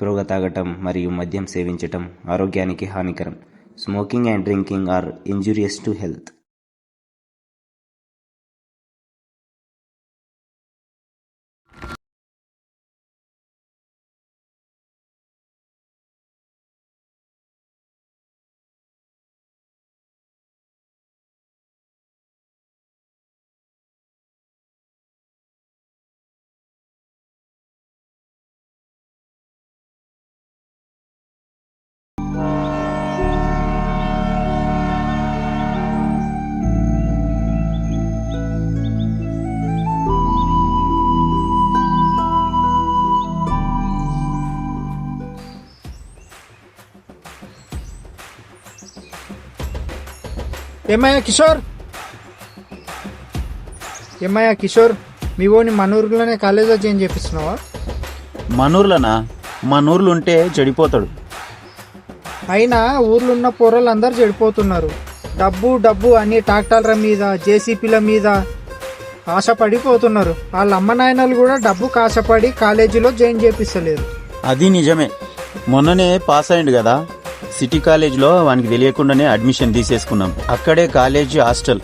ఎక్కువగా తాగటం మరియు మద్యం సేవించటం ఆరోగ్యానికి హానికరం. Smoking and drinking are injurious to health. ఏమయ్యా కిషోర్, మీ ఓని మనూరులోనే కాలేజీలో జాయిన్ చేపిస్తున్నావా? మనూర్లనా? మనూర్లు ఉంటే చెడిపోతాడు. అయినా ఊర్లో ఉన్న పోరలు అందరు చెడిపోతున్నారు. డబ్బు డబ్బు అని ట్రాక్టర్ల మీద, జేసీపీల మీద ఆశపడిపోతున్నారు. వాళ్ళ అమ్మ నాయనలు కూడా డబ్బుకు ఆశపడి కాలేజీలో జాయిన్ చేపిస్తలేరు. అది నిజమే. మొన్ననే పాస్ అయ్యిండు కదా, సిటీ కాలేజ్లో వానికి తెలియకుండానే అడ్మిషన్ తీసేసుకున్నాం. అక్కడే కాలేజీ హాస్టల్.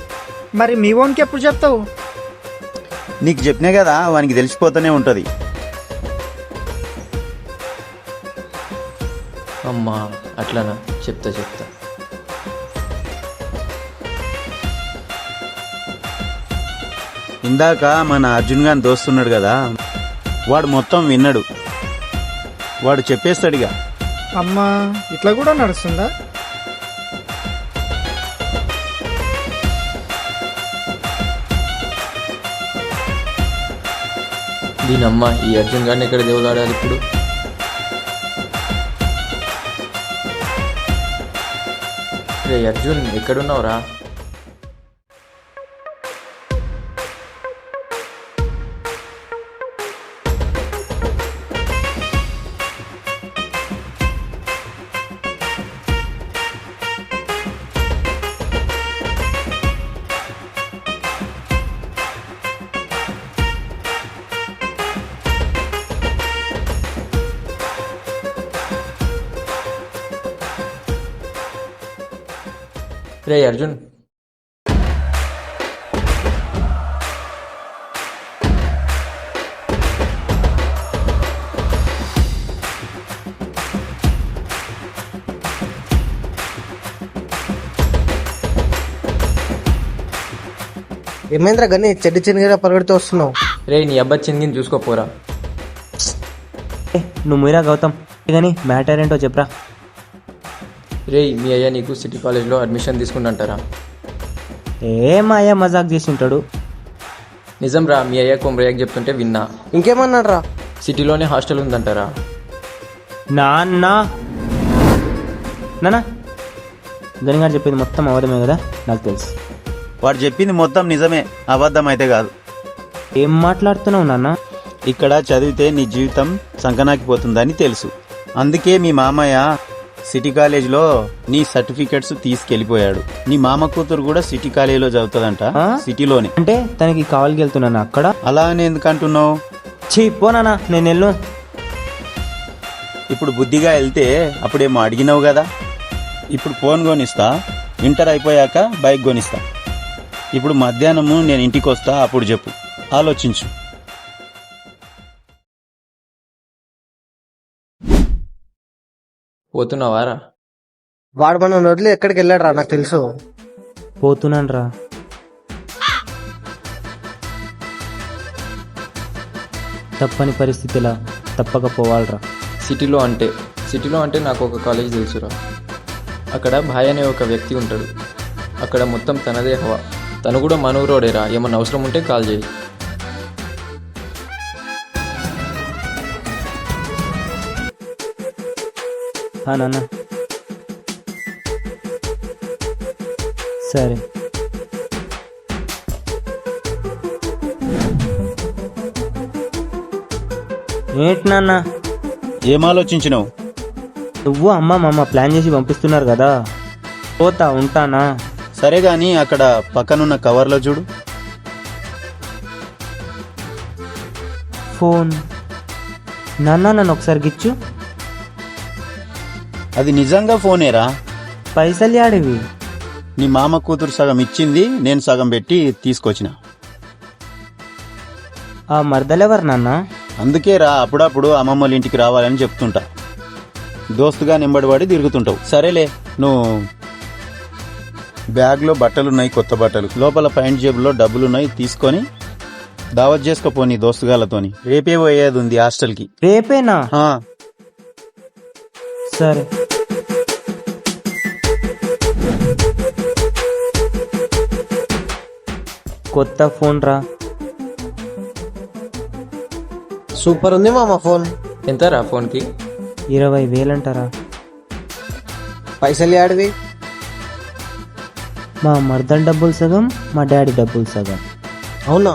మరి మీ ఓన్కి ఎప్పుడు చెప్తావు? నీకు చెప్పినా కదా, వానికి తెలిసిపోతూనే ఉంటుంది. అమ్మా అట్లనా? చెప్తా. ఇందాక మన అర్జున్ గాని దోస్తున్నాడు కదా, వాడు మొత్తం విన్నాడు. వాడు చెప్పేస్తాడుగా. అమ్మా, ఇట్లా కూడా నడుస్తుందా? దీనమ్మ, ఈ అర్జున్ గారిని ఎక్కడ దేవులాడాలి ఇప్పుడు? రే అర్జున్, ఎక్కడున్నావురా? రే అర్జున్, ఏమేంద్ర గని చెడ్డి చిన్నగా పరిగెడుతూ వస్తున్నావు? రే నీ అబ్బా చిందిని చూసుకోపోరా. నువ్వు మీరా గౌతమ్, కానీ మ్యాటర్ ఏంటో చెప్పరా. రే మీ అయ్యా నీకు సిటీ కాలేజ్లో అడ్మిషన్ తీసుకుంటారా? ఏమయ్యా మజాక్ చేసింటాడు. నిజం రా, మీ అయ్యా కొమరయ్యకు చెప్తుంటే విన్నా. ఇంకేమన్నాడు రా? సిటీలోనే హాస్టల్ ఉందంటారా? నాన్న గనిగారు చెప్పింది మొత్తం అబద్ధమే కదా, నాకు తెలుసు. వాడు చెప్పింది మొత్తం నిజమే, అబద్ధం అయితే కాదు. ఏం మాట్లాడుతున్నావు నాన్న? ఇక్కడ చదివితే నీ జీవితం సంకనాకిపోతుందని తెలుసు. అందుకే మీ మామయ్య సిటీ కాలేజ్లో నీ సర్టిఫికెట్స్ తీసుకెళ్లిపోయాడు. నీ మామ కూతురు కూడా సిటీ కాలేజీలో చదువుతుందంట, సిటీలోనే. అంటే తనకి కావాలికి వెళ్తున్నాను అక్కడ. అలా అని ఎందుకు అంటున్నావు? పోనా, నేను వెళ్ళు. ఇప్పుడు బుద్ధిగా వెళ్తే అప్పుడేమో అడిగినావు కదా. ఇప్పుడు ఫోన్ కొనిస్తా, ఇంటర్ అయిపోయాక బైక్ కొనిస్తా. ఇప్పుడు మధ్యాహ్నము నేను ఇంటికి వస్తా, అప్పుడు చెప్పు, ఆలోచించు. పోతున్నావారా? వాడు మన వదిలి ఎక్కడికి వెళ్ళాడు రా? నాకు తెలుసు. పోతున్నాను రా. తప్పని పరిస్థితిలా తప్పకపోవాలరా. సిటీలో అంటే నాకు ఒక కాలేజ్ తెలుసురా. అక్కడ భాయ్ అనే ఒక వ్యక్తి ఉంటాడు. అక్కడ మొత్తం తనదే హవా. తను కూడా మనూరోడేరా. ఏమన్నా అవసరం ఉంటే కాల్ చేయి. నాన్న సరే. ఏంటి నాన్న? ఏం ఆలోచించినావు? నువ్వు అమ్మ మామ ప్లాన్ చేసి పంపిస్తున్నారు కదా, పోతా ఉంటానా. సరే గాని అక్కడ పక్కనున్న కవర్లో చూడు. ఫోన్. నాన్న నన్ను ఒకసారి గిచ్చు. అది నిజంగా ఫోనేరా. పైసలు యాడివి? నీ మామ కూతురు సగం ఇచ్చింది, నేను సగం పెట్టి తీసుకొచ్చిన. ఆ మర్దలెవరు నాన్న? అందుకేరా అప్పుడప్పుడు అమ్మమ్మల ఇంటికి రావాలని చెప్తుంటా. దోస్తుగా నింబడివాడి తిరుగుతుంటావు. సరేలే, నువ్వు బ్యాగ్లో బట్టలున్నాయి, కొత్త బట్టలు. లోపల ప్యాంట్ జేబులో డబ్బులున్నాయి, తీసుకొని దావత్ చేసుకోపో నీ దోస్తుగాలతోని. రేపే పోయేది ఉంది హాస్టల్కి. రేపేనా? ఆ, సరే. కొత్త ఫోన్ రా. సూపర్ ఉంది మామ ఫోన్. ఎంతరా ఫోన్కి? 20,000 అంటారా? పైసలు ఆడివి? మా మర్దన్ డబ్బులు సగం, మా డాడీ డబ్బులు సగం. అవునా?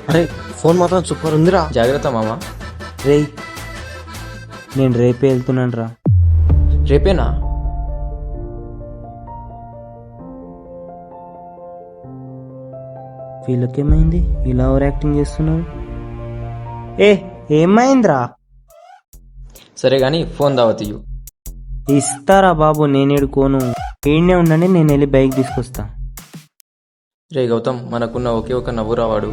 అరే ఫోన్ మాత్రం సూపర్ ఉందిరా. జాగ్రత్త మామ. రేయ్, నేను రేపే వెళ్తున్నాను రా. రేపేనా? వీళ్ళకేమైంది? ఇలా ఓవర్ యాక్టింగ్ చేస్తున్నారు. ఏమైందిరా? సరే గాని ఫోన్ దావతీయు. ఇస్తారా బాబు, నేనేడుకోను. ఈడనే ఉండండి, నేను వెళ్ళి బైక్ తీసుకొస్తా. రే గౌతమ్, మనకున్న ఒకే ఒక నవ్వురా వాడు.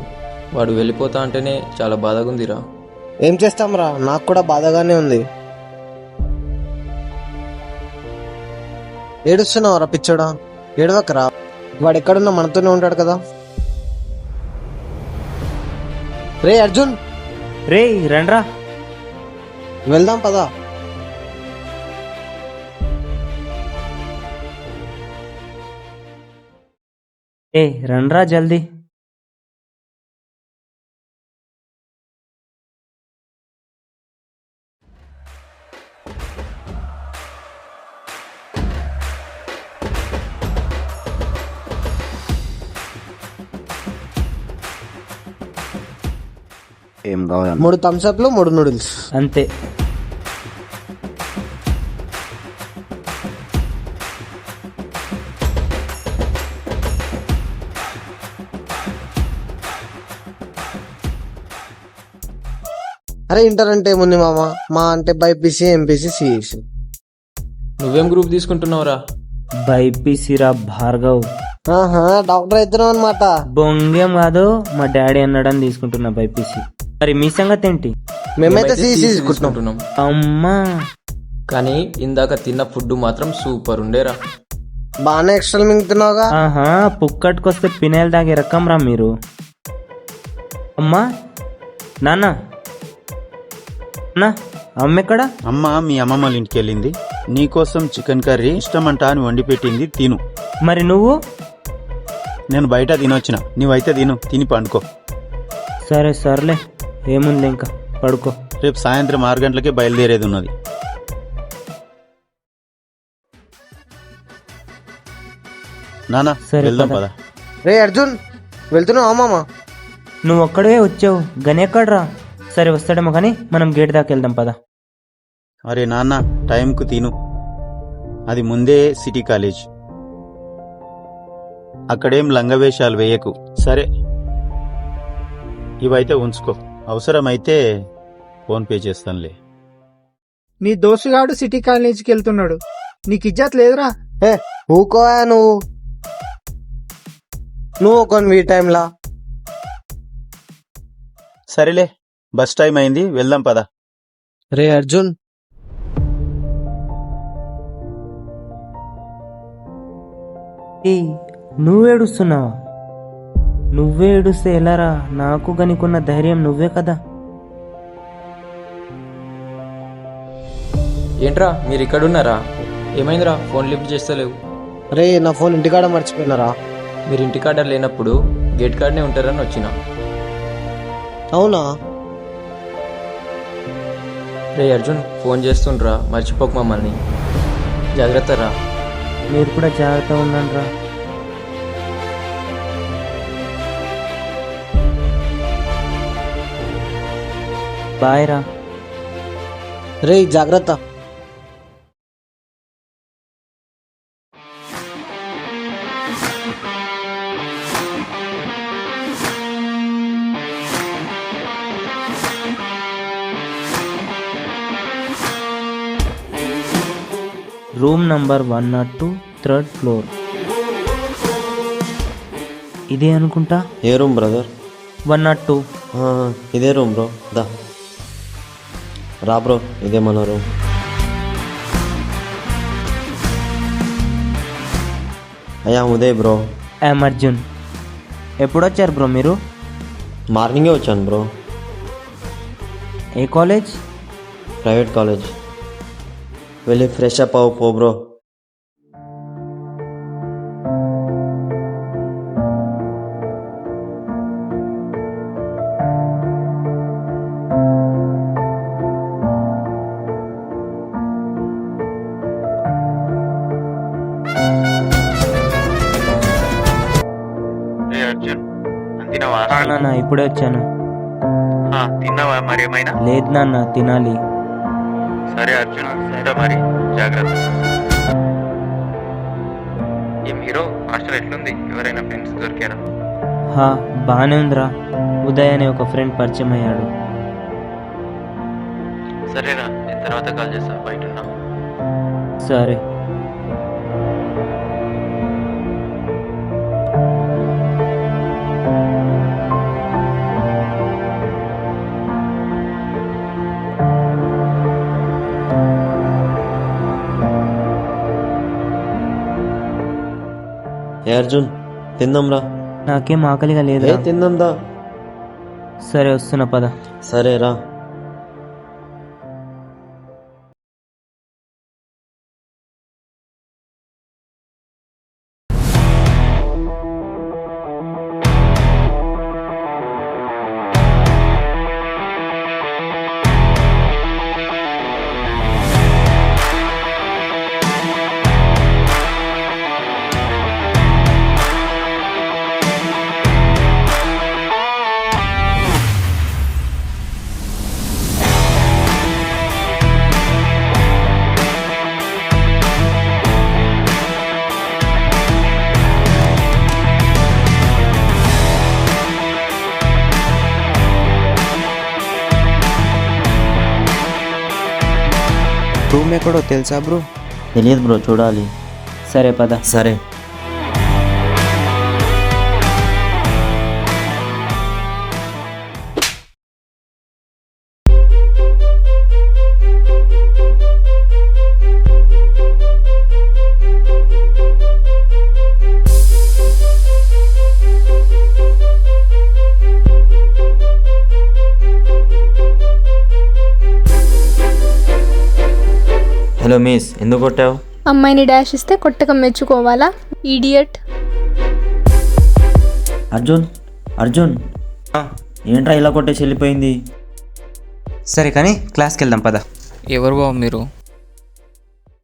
వాడు వెళ్ళిపోతా అంటేనే చాలా బాధగా ఉందిరా. ఏం చేస్తాంరా, నాకు కూడా బాధగానే ఉంది. ఏడుస్తున్నావురా పిచ్చోడా? ఏడవకరా, వాడు ఎక్కడున్నా మనతోనే ఉంటాడు కదా. రే అర్జున్, రేయ్ రండ్రా. వెళ్దాం పదా. రండ్రా జల్దీ. ఏం కావాలి? 3 థమ్స్అప్లు 3 నూడిల్స్. అంతే. అరే ఇంటర్ అంటే ఏముంది మామ, మా అంటే బైపీసీ, ఎంపీసీ, సిఈసి. నువ్వేం గ్రూప్ తీసుకుంటున్నావురా? బైపీసీరా భార్గవ్. ఆహా, డాక్టర్ అవుతున్నావు అనమాట. బొంగేం కాదు, మా డాడీ అన్నాడని తీసుకుంటున్నా బైపీసీ. మరి మీ సంగతి ఏంటి? మేమైతే సిఈసి తీసుకుంటున్నాం. తీసుకుంటున్నాం. అమ్మా, కానీ ఇందాక తిన్న ఫుడ్ మాత్రం సూపర్ ఉండేరా. బాగానే ఎక్స్ట్రా మింగుతున్నావుగా. ఆహా, పుక్కట్టుకొస్తే పినేలు తాగే రకం రా మీరు. అమ్మా, నాన్న, నా అమ్మ ఎక్కడా? అమ్మ మీ అమ్మమ్మల ఇంటికి వెళ్ళింది. నీకోసం చికెన్ కర్రీ ఇష్టమంటా అని వండి పెట్టింది, తిను. మరి నువ్వు? నేను బయట తినొచ్చిన, నీవైతే తిని పండుకో. సరే సర్లే, ఏముంది ఇంకా, పడుకో. రేపు సాయంత్రం 6 గంటలకే బయలుదేరేది ఉన్నది. నానా సరే, వెళ్దాం పద. పద. రే అర్జున్, వెళ్తున్నావా మామ? నువ్వు ఒక్కడే వచ్చావు, గని ఎక్కడ్రా? సరే వస్తాడేమో కానీ మనం గేట్ దాకా వెళ్దాం పద. అరే నాన్న, టైంకు తిను. అది ముందే సిటీ కాలేజ్, అక్కడేం లంగవేషాలు వేయకు. సరే, ఇవైతే ఉంచుకో, అవసరమైతే ఫోన్ పే చేస్తానులే. నీ దోస్తుగాడు సిటీ కాలేజీకి వెళ్తున్నాడు, నీకు ఇజ్జత్ లేదురా? ఏ ఊకోయా నువ్వు కొన్ని ఈ టైంలా. సరేలే, బస్ టైం అయింది, వెళ్దాం పద. రే అర్జున్, నువ్వేడుస్తున్నావా? నువ్వే ఏడుస్తే ఎలారా? నాకు గనికున్న ధైర్యం నువ్వే కదా. ఏంట్రా మీరు ఇక్కడున్నారా? ఏమైందిరా ఫోన్ లిఫ్ట్ చేస్తలేవు? రే నా ఫోన్ ఇంటికాడ మర్చిపోయినారా. మీరు ఇంటికాడ లేనప్పుడు గేట్ కాడనే ఉంటారని వచ్చిన. అవునా? రే అర్జున్, ఫోన్ చేస్తుండ్రా, మర్చిపోక మమ్మల్ని. జాగ్రత్త రా. మీరు కూడా జాగ్రత్తగా ఉండండి రా. బాయ్ రా. రే జాగ్రత్త. Room number 102 third floor. ఇదే అనుకుంటా. ఏ రూమ్ బ్రదర్? 102. ఇదే రూమ్ బ్రో. దా రా బ్రో, ఇదే మన రూమ్. అయ్యా ఉదయ్ బ్రో. ఐఎమ్ అర్జున్. ఎప్పుడొచ్చారు బ్రో మీరు? మార్నింగే వచ్చాను బ్రో. ఏ కాలేజ్? Private college. వెళ్ళి ఫ్రెష్ అప్ అవ్వు పో బ్రో. అర్జున్ తిన్నావా? నాన్న ఇప్పుడే వచ్చాను. తిన్నావా మరి ఏమైనా? లేదు నాన్న, తినాలి. సరే అర్జున్, ఉంటా మరి, జాగ్రత్త. ఏం హీరో, హాస్టల్ ఎట్లుంది? ఎవరైనా ఫ్రెండ్స్ దొరికారా? బాగానే ఉందిరా. ఉదయ్ అనే ఒక ఫ్రెండ్ పరిచయం అయ్యాడు. సరేరా, నేను తర్వాత కాల్ చేస్తా, బయట ఉన్నా. సరే. ఏ అర్జున్, తిందాంరా. నాకేం ఆకలిగా ఏ లేదా? తిందాందా. సరే వస్తున్నా పద. సరేరా. రూమ్ ఎక్కడో తెలుసా బ్రో? తెలియదు బ్రో, చూడాలి. సరే పద. సరే. హలో మిస్, ఎందుకు కొట్టావు? అమ్మాయిని డాష్ ఇస్తే కొట్టక మెచ్చుకోవాలా? ఈడియట్. అర్జున్, అర్జున్ ఏంట్రా ఇలా కొట్టేసి వెళ్ళిపోయింది? సరే కానీ క్లాస్కి వెళ్దాం పద. ఎవరు బాబు మీరు?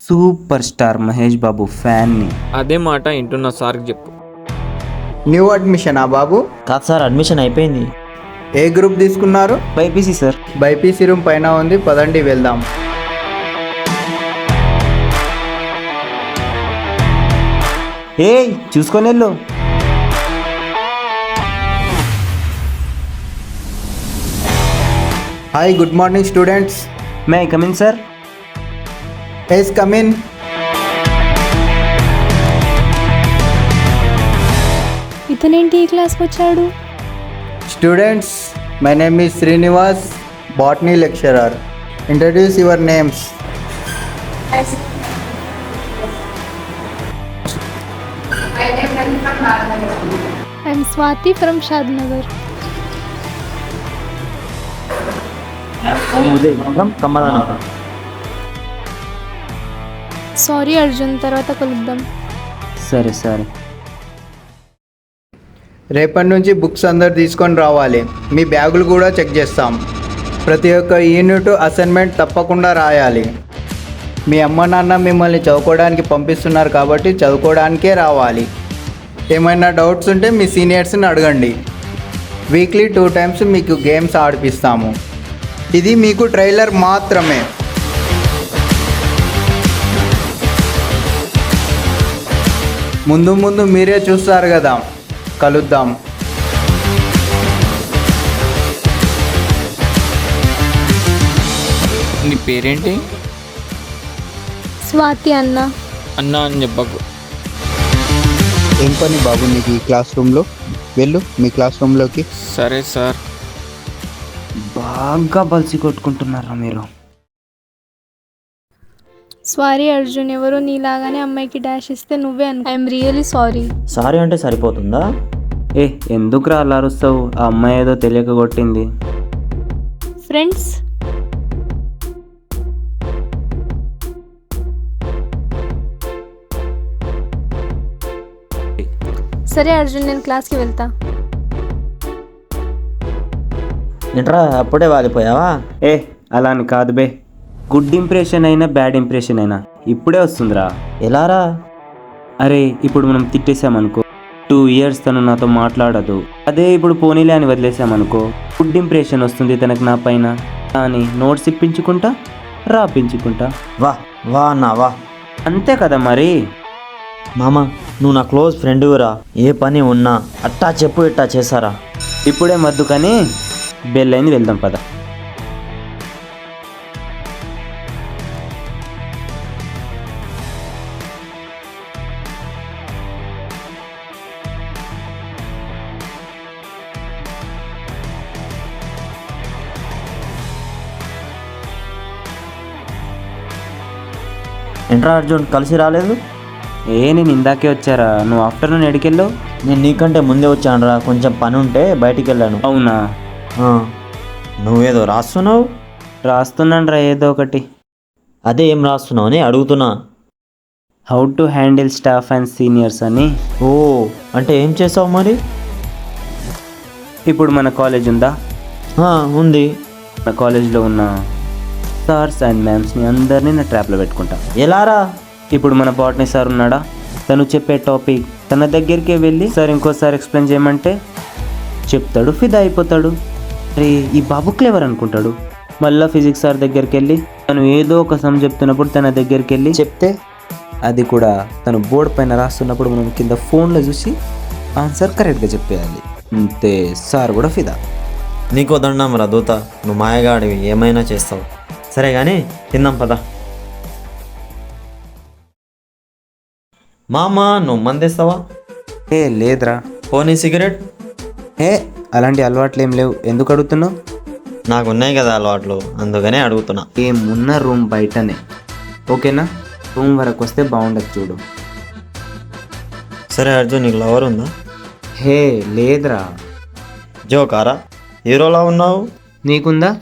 సూపర్ స్టార్ మహేష్ బాబు ఫ్యాన్ని. అదే మాట ఇంటున్న సార్కి చెప్పు. న్యూ అడ్మిషనా బాబు? కాదు సార్, అడ్మిషన్ అయిపోయింది. ఏ గ్రూప్ తీసుకున్నారు? BiPC sir. బైపీసీ రూమ్ పైన ఉంది, పదండి వెళ్దాం. చూసుకొని వెళ్ళు. Hi, good morning students. May I come in sir? Yes, come in. ఇతనేంటి ఈ క్లాస్కి వచ్చాడు? Students, my name is Srinivas, botany lecturer. Introduce your names. I'm Swathi from Shadnagar. Sorry Arjun, తర్వాత కలుద్దాం. సరే సరే. రేపటి నుంచి బుక్స్ అందరు తీసుకొని రావాలి. మీ బ్యాగులు కూడా చెక్ చేస్తాం. ప్రతి ఒక్క యూనిట్ అసైన్మెంట్ తప్పకుండా రాయాలి. మీ అమ్మ నాన్న మిమ్మల్ని చదువుకోవడానికి పంపిస్తున్నారు కాబట్టి చదువుకోవడానికే రావాలి. ఏమైనా డౌట్స్ ఉంటే మీ సీనియర్స్ని అడగండి. వీక్లీ 2 times మీకు గేమ్స్ ఆడిపిస్తాము. ఇది మీకు ట్రైలర్ మాత్రమే. ముందు ముందు మీరే చూస్తారు కదా. కలుద్దాం. నీ పేరేంటి? స్వాతి అన్న. అన్నా అని చెప్పకు. ఏం పని బాబు నీకు ఈ క్లాస్ రూమ్లో? వెళ్ళు మీ క్లాస్ రూమ్లోకి. సరే సార్. బాగా బలిసి కొట్టుకుంటున్నారా మీరు? సారీ అర్జున్, ఎవరో నీలాగానే అమ్మాయికి డాష్ ఇస్తే నువ్వే అను. I'm really sorry. సారీ అంటే సరిపోతుందా? ఏ ఎందుకురా అలా అరుస్తావు? ఆ అమ్మాయి ఏదో తెలియక కొట్టింది. ఫ్రెండ్స్, సరే అర్జున్, నేను క్లాస్కి వెళ్తా. ఏంట్రా అప్పుడే వాలిపోయావా? ఏ అలా అని కాదు బే. గుడ్ ఇంప్రెషన్ అయినా బ్యాడ్ ఇంప్రెషన్ అయినా ఇప్పుడే వస్తుందిరా. ఎలారా? అరే ఇప్పుడు మనం తిట్టేసామనుకో, 2 years తను నాతో మాట్లాడదు. అదే ఇప్పుడు పోనీలే అని వదిలేసామనుకో, గుడ్ ఇంప్రెషన్ వస్తుంది తనకు నా పైన. అని నోట్స్ ఇప్పించుకుంటా, రాపించుకుంటా. వా వా అన్నా వా. అంతే కదా మరి. మామ, నువ్వు నా క్లోజ్ ఫ్రెండ్వురా. ఏ పని ఉన్నా అట్టా చెప్పు, ఇట్టా చేశారా? ఇప్పుడే మద్దు కానీ బెల్ అయింది, వెళ్దాం పద. ఏంట్రా అర్జున్, కలిసి రాలేదు? నేను ఇందాకే వచ్చారా, నువ్వు ఆఫ్టర్నూన్ ఎడికెళ్ళావు? నేను నీకంటే ముందే వచ్చానురా, కొంచెం పని ఉంటే బయటికి వెళ్ళాను. అవునా? ఆ, నువ్వేదో రాస్తున్నావు. రాస్తున్నాను రా ఏదో ఒకటి. అదే ఏం రాస్తున్నావు అని అడుగుతున్నా. How to handle staff and seniors అని. ఓ, అంటే ఏం చేసావు మరి? ఇప్పుడు మన కాలేజ్ ఉందా? ఆ, ఉంది. మన కాలేజ్లో ఉన్న సార్స్ అండ్ మ్యామ్స్ని అందరినీ నా ట్రాప్లో పెట్టుకుంటా. ఎలారా? ఇప్పుడు మన బాటనీ సార్ ఉన్నాడా, తను చెప్పే టాపిక్ తన దగ్గరికే వెళ్ళి సార్ ఇంకోసారి ఎక్స్ప్లెయిన్ చేయమంటే చెప్తాడు, ఫిదా అయిపోతాడు. అరే ఈ బాబు క్లేవర్ అనుకుంటాడు. మళ్ళీ ఫిజిక్స్ సార్ దగ్గరికి వెళ్ళి తను ఏదో ఒక సమ్ చెప్తున్నప్పుడు తన దగ్గరికి వెళ్ళి చెప్తే, అది కూడా తను బోర్డు పైన రాస్తున్నప్పుడు మనం కింద ఫోన్లో చూసి ఆన్సర్ కరెక్ట్గా చెప్పేయాలి. అంతే, సార్ కూడా ఫిదా. నీకో దండం రా దూత, నువ్వు మాయగాడివి, ఏమైనా చేస్తావు. సరే కానీ తిందాం పద. మామ, నువ్వు మందేస్తావా? ఏ లేదురా. పోనీ సిగరెట్? ఏ అలాంటి అలవాట్లు ఏం లేవు. ఎందుకు అడుగుతున్నావు? నాకు ఉన్నాయి కదా అలవాట్లు, అందుకనే అడుగుతున్నా. ఏమున్న రూమ్ బయటనే, ఓకేనా? రూమ్ వరకు వస్తే బాగుండదు చూడు. సరే అర్జున్, నీకు లవర్ ఉందా? హే లేదురా. జోకారా, హీరోలా ఉన్నావు. నీకుందా?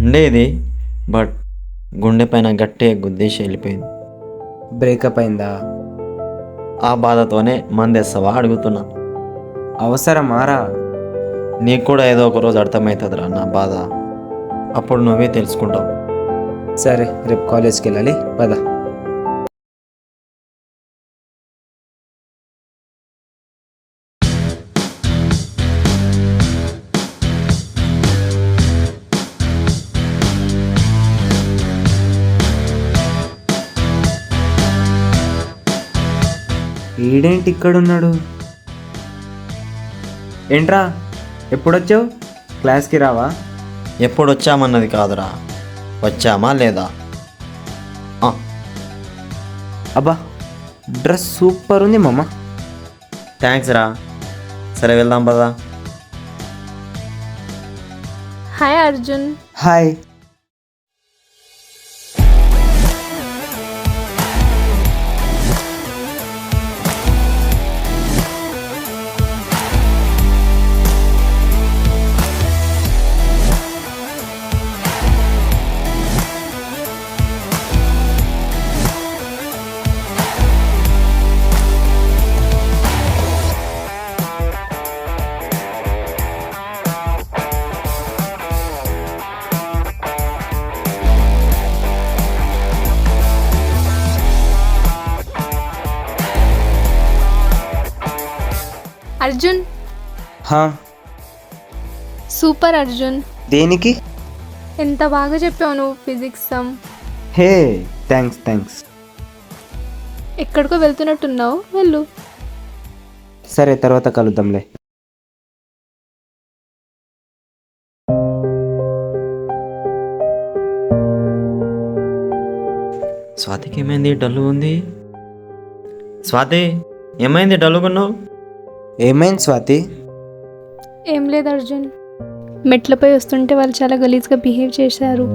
ఉండేది, బట్ గుండె పైన గట్టిగా గుద్దేసి వెళ్ళిపోయింది. బ్రేకప్ అయిందా? ఆ బాధతోనే మందేస్తావా అడుగుతున్నా. అవసరమారా? నీకు కూడా ఏదో ఒక రోజు అర్థమవుతుందిరా నా బాధ, అప్పుడు నువ్వే తెలుసుకుంటావు. సరే రేపు కాలేజ్కి వెళ్ళాలి, పద. ఈడేంటి ఇక్కడున్నాడు? ఏంట్రా ఎప్పుడొచ్చావు? క్లాస్కి రావా? ఎప్పుడు వచ్చామన్నది కాదురా, వచ్చామా లేదా. అబ్బా డ్రెస్ సూపర్ ఉంది మామ. థ్యాంక్స్ రా. సరే వెళ్దాం పదా. హాయ్ అర్జున్. హాయ్. అర్జున్, హా సూపర్ అర్జున్. దేనికి? ఎంత బాగా చెప్పావు నువ్వు ఫిజిక్స్ సమ్. Hey thanks. ఎక్కడికో వెళ్తున్నట్టున్నావు, వెళ్ళు. సరే తర్వాత కలుద్దాంలే. స్వాతికి ఏమైంది డల్లు ఉంది? స్వాతి ఏమైంది డల్లుకున్నావు? ఏమైంది స్వాతి? ఏం లేదు అర్జున్, మెట్లపై వస్తుంటే వాళ్ళు చాలా గలీజ్గా బిహేవ్ చేశారు.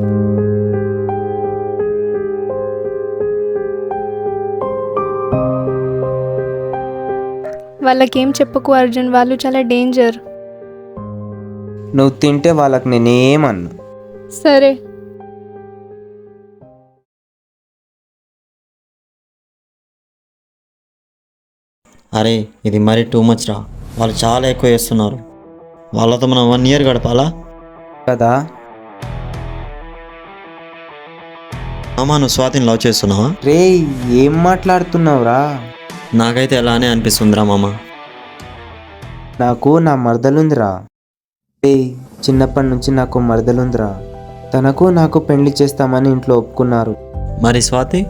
వాళ్ళకేం చెప్పకు అర్జున్, వాళ్ళు చాలా డేంజర్. నువ్వు తింటే వాళ్ళకి నేనేమన్నా. సరే. అరే ఇది మరీ టూ మచ్ రా, వాళ్ళు చాలా ఎక్కువ చేస్తున్నారు. వాళ్ళతో మనం 1 year గడపాలా? కదా అమ్మా నువ్వు స్వాతిని లవ్ చేస్తున్నావా? రే, ఏం మాట్లాడుతున్నావురా? నాకైతే అలానే అనిపిస్తుందిరా మామ. నాకు నా మరదలుందిరా. రే, చిన్నప్పటి నుంచి నాకు మరదలుందిరా. తనకు నాకు పెళ్లి చేస్తామని ఇంట్లో ఒప్పుకున్నారు. మరి స్వాతి?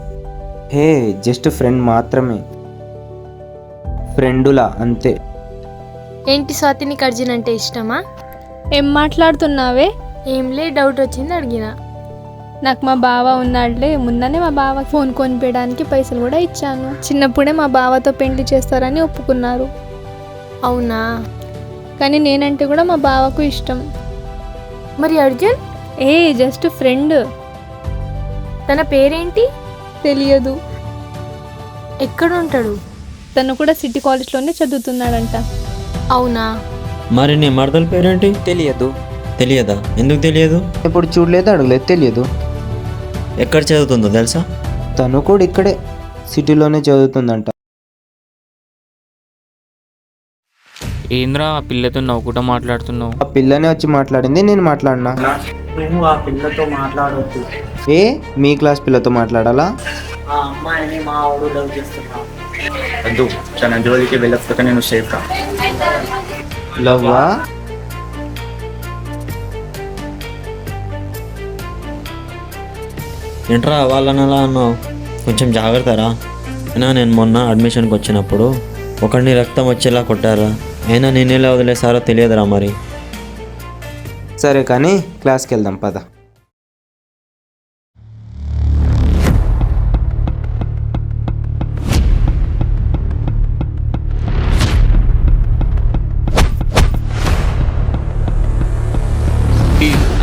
హే, జస్ట్ ఫ్రెండ్ మాత్రమే, ఫ్రెండులా అంతే. ఏంటి స్వాతి, నీకు అర్జున్ అంటే ఇష్టమా? ఏం మాట్లాడుతున్నావే? ఏంలే, డౌట్ వచ్చింది అడిగిన. నాకు మా బావ ఉన్నాడులే. ముందనే మా బావ ఫోన్ కొనిపించడానికి పైసలు కూడా ఇచ్చాను. చిన్నప్పుడే మా బావతో పెళ్లి చేస్తారని ఒప్పుకున్నారు. అవునా? కానీ నేనంటే కూడా మా బావకు ఇష్టం. మరి అర్జున్? ఏ జస్ట్ ఫ్రెండ్. తన పేరేంటి? తెలియదు. ఎక్కడ ఉంటాడు? తను కూడా సిటీ కాలేజ్లోనే చదువుతున్నాడంట. అవునా? మరి నీ మరదల పేరేంటి? తెలియదు. తెలియదా? ఎందుకు తెలియదు? ఎప్పుడు చూడలేదు, అడగలేదు, తెలియదు. ఎక్కడ చదువుతుందో తెలుసా? తను కూడా ఇక్కడే సిటీలోనే చదువుతుందంట. ఏంద్రా ఆ పిల్లతో నవ్వుకుంటా మాట్లాడుతున్నావు? ఆ పిల్లనే వచ్చి మాట్లాడింది, నేను మాట్లాడినా. నువ్వు ఆ పిల్లతో మాట్లాడొద్దు. ఏ, మీ క్లాస్ పిల్లతో మాట్లాడాలా? ఆ అమ్మాయిని మా వాడు లవ్ చేస్తున్నా. వద్దు, తన జోలికి వెళ్ళకపోతే నేను సేఫ్ రా. లవ్వా? ఏంట్రా వాళ్ళని అలా అన్నావు? కొంచెం జాగ్రత్తరా. అయినా నేను మొన్న అడ్మిషన్కి వచ్చినప్పుడు ఒకడిని రక్తం వచ్చేలా కొట్టారా, అయినా నేనేలా వదిలేసారో తెలియదురా. మరి సరే కానీ క్లాస్కి వెళ్దాం పద.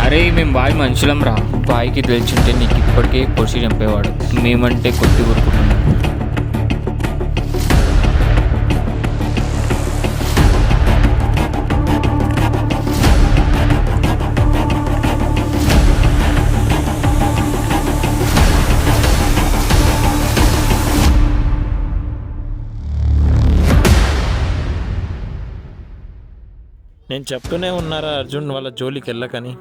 అరే మేము బాయ్ మనుషులం రా. బాయ్కి తెలిసింటే నీకు ఇప్పటికే పొడిచి చంపేవాడు. మేమంటే కొట్టి ఊరుకుంటున్నాం. నేను చెప్తూనే ఉన్నారా అర్జున్ వాళ్ళ జోలికి వెళ్ళకని.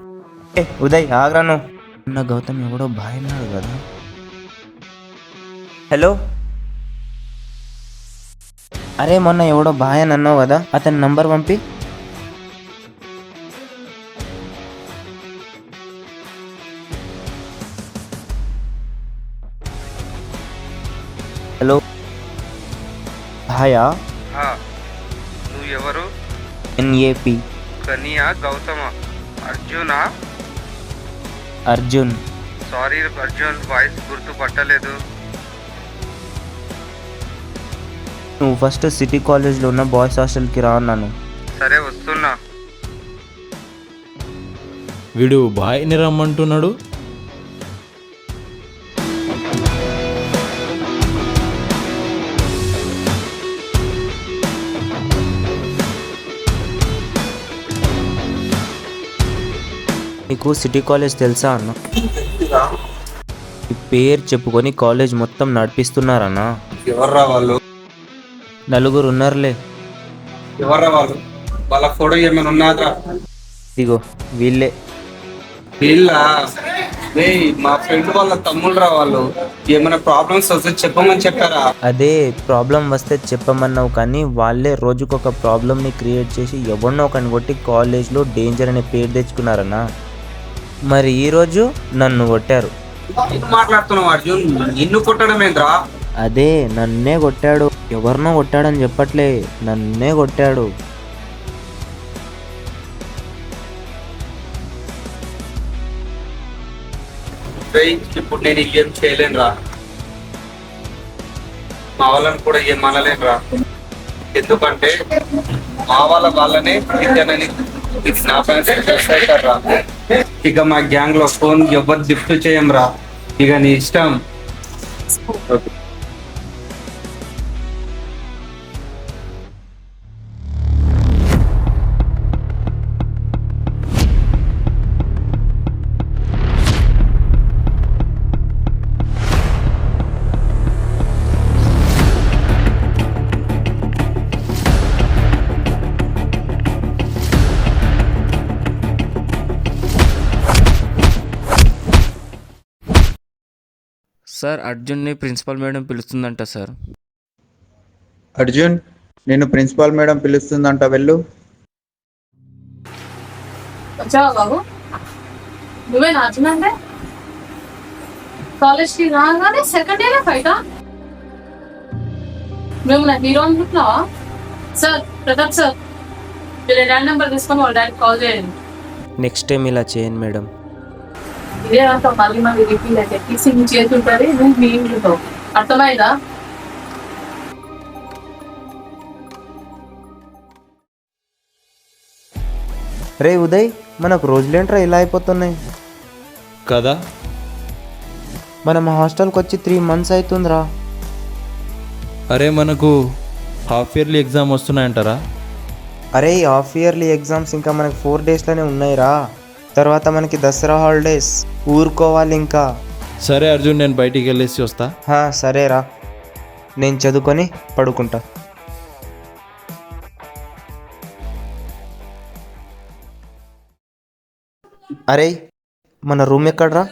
ఏ ఉదయ్, ఆగ్రాను. ఉన్న గౌతమ్ ఎవడో బాయ్ అన్నాడు కదా. హలో, అరే మొన్న ఎవడో బాయ్ అని అన్నావు కదా, అతని నంబర్ పంపి. హలో, బాయా? నువ్వు ఎవరు? ఎన్ఏపి. కనియా గౌతమ? అర్జునా? అర్జున్. సారీ అర్జున్, వాయిస్ గుర్తుపట్టలేదు. నువ్వు ఫస్ట్ సిటీ కాలేజ్లో ఉన్న బాయ్స్ హాస్టల్కి రా అన్నాను. సరే వస్తున్నా. వీడు బాయ్ని రమ్మంటున్నాడు. నీకు సిటీ కాలేజ్ తెలుసా అన్న? ఈ పేరు చెప్పుకొని కాలేజ్ మొత్తం నడిపిస్తున్నారన్నా. ఎవర్రా వాళ్ళు? నలుగురు ఉన్నారులే. ఎవర్రా వాళ్ళు? వాళ్ళ ఫోటో ఏమైనా ఉన్నారా? ఇదిగో వీళ్ళే. వీళ్ళ? మా ఫ్రెండ్ వాళ్ళ తమ్ముళ్ళరా వాళ్ళు. ఏమైనా ప్రాబ్లమ్స్ వస్తే చెప్పమని చెప్పారా? అదే ప్రాబ్లం వస్తే చెప్పమన్నావు, కానీ వాళ్ళే రోజుకొక ప్రాబ్లమ్ని క్రియేట్ చేసి ఎవరినో ఒకని కొట్టి కాలేజ్లో డేంజర్ అనే పేరు తెచ్చుకున్నారన్నా. మరి ఈరోజు నన్ను కొట్టారు. మాట్లాడుతున్నావు అర్జున్, నిన్ను కొట్టడం ఏంద్రా? అదే నన్నే కొట్టాడు. ఎవరినో కొట్టాడని చెప్పట్లే, నన్నే కొట్టాడు. ఇప్పుడు నేను ఏం చేయలేనురా. మా వాళ్ళని కూడా ఏమనలేనురా. ఎందుకంటే మా వాళ్ళనే విద్యనని నా అవుతారా. ఇక మా గ్యాంగ్ లో ఫోన్ ఎవరు లిఫ్ట్ చేయంరా. ఇక నీ ఇష్టం. సార్ అర్జున్ని ప్రిన్సిపల్ మేడం పిలుస్తుందంట సార్. అర్జున్, నేను ప్రిన్సిపాల్ మేడం పిలుస్తుందంట, వెళ్ళు. వచ్చావా బాబు? నువ్వే అర్జున్ అంటే కాలేజ్కి రాగానే సెకండ్ డేనే ఫైటా? మేము నా హీరో అనుకుంటున్నావా? సార్ ప్రతాప్ సార్, మీరు డాడీ నెంబర్ తీసుకొని వాళ్ళ డాడీ కాల్ చేయండి. నెక్స్ట్ టైం ఇలా చేయను మేడం. ఇదే అంతా మళ్ళీ రిపీట్ అయితే తీసి నీ చేతుంటుంది, నువ్వు మీ ఇంట్లో. అర్థమైందా? రే ఉదయ్, మనకు రోజులేంట్రా ఇలా అయిపోతున్నాయి కదా. మనం హాస్టల్కి వచ్చి 3 months అవుతుందిరా. అరే మనకు హాఫ్ ఇయర్లీ ఎగ్జామ్ వస్తున్నాయంటారా? అరే హాఫ్ ఇయర్లీ ఎగ్జామ్స్ ఇంకా మనకి 4 daysలోనే ఉన్నాయిరా. తర్వాత మనకి దసరా హాలిడేస్, ఊరుకోవాలి ఇంకా. సరే అర్జున్, నేను బయటికి వెళ్ళేసి వస్తా. సరేరా, నేను చదువుకొని పడుకుంటా. అరే మన రూమ్ ఎక్కడ్రా?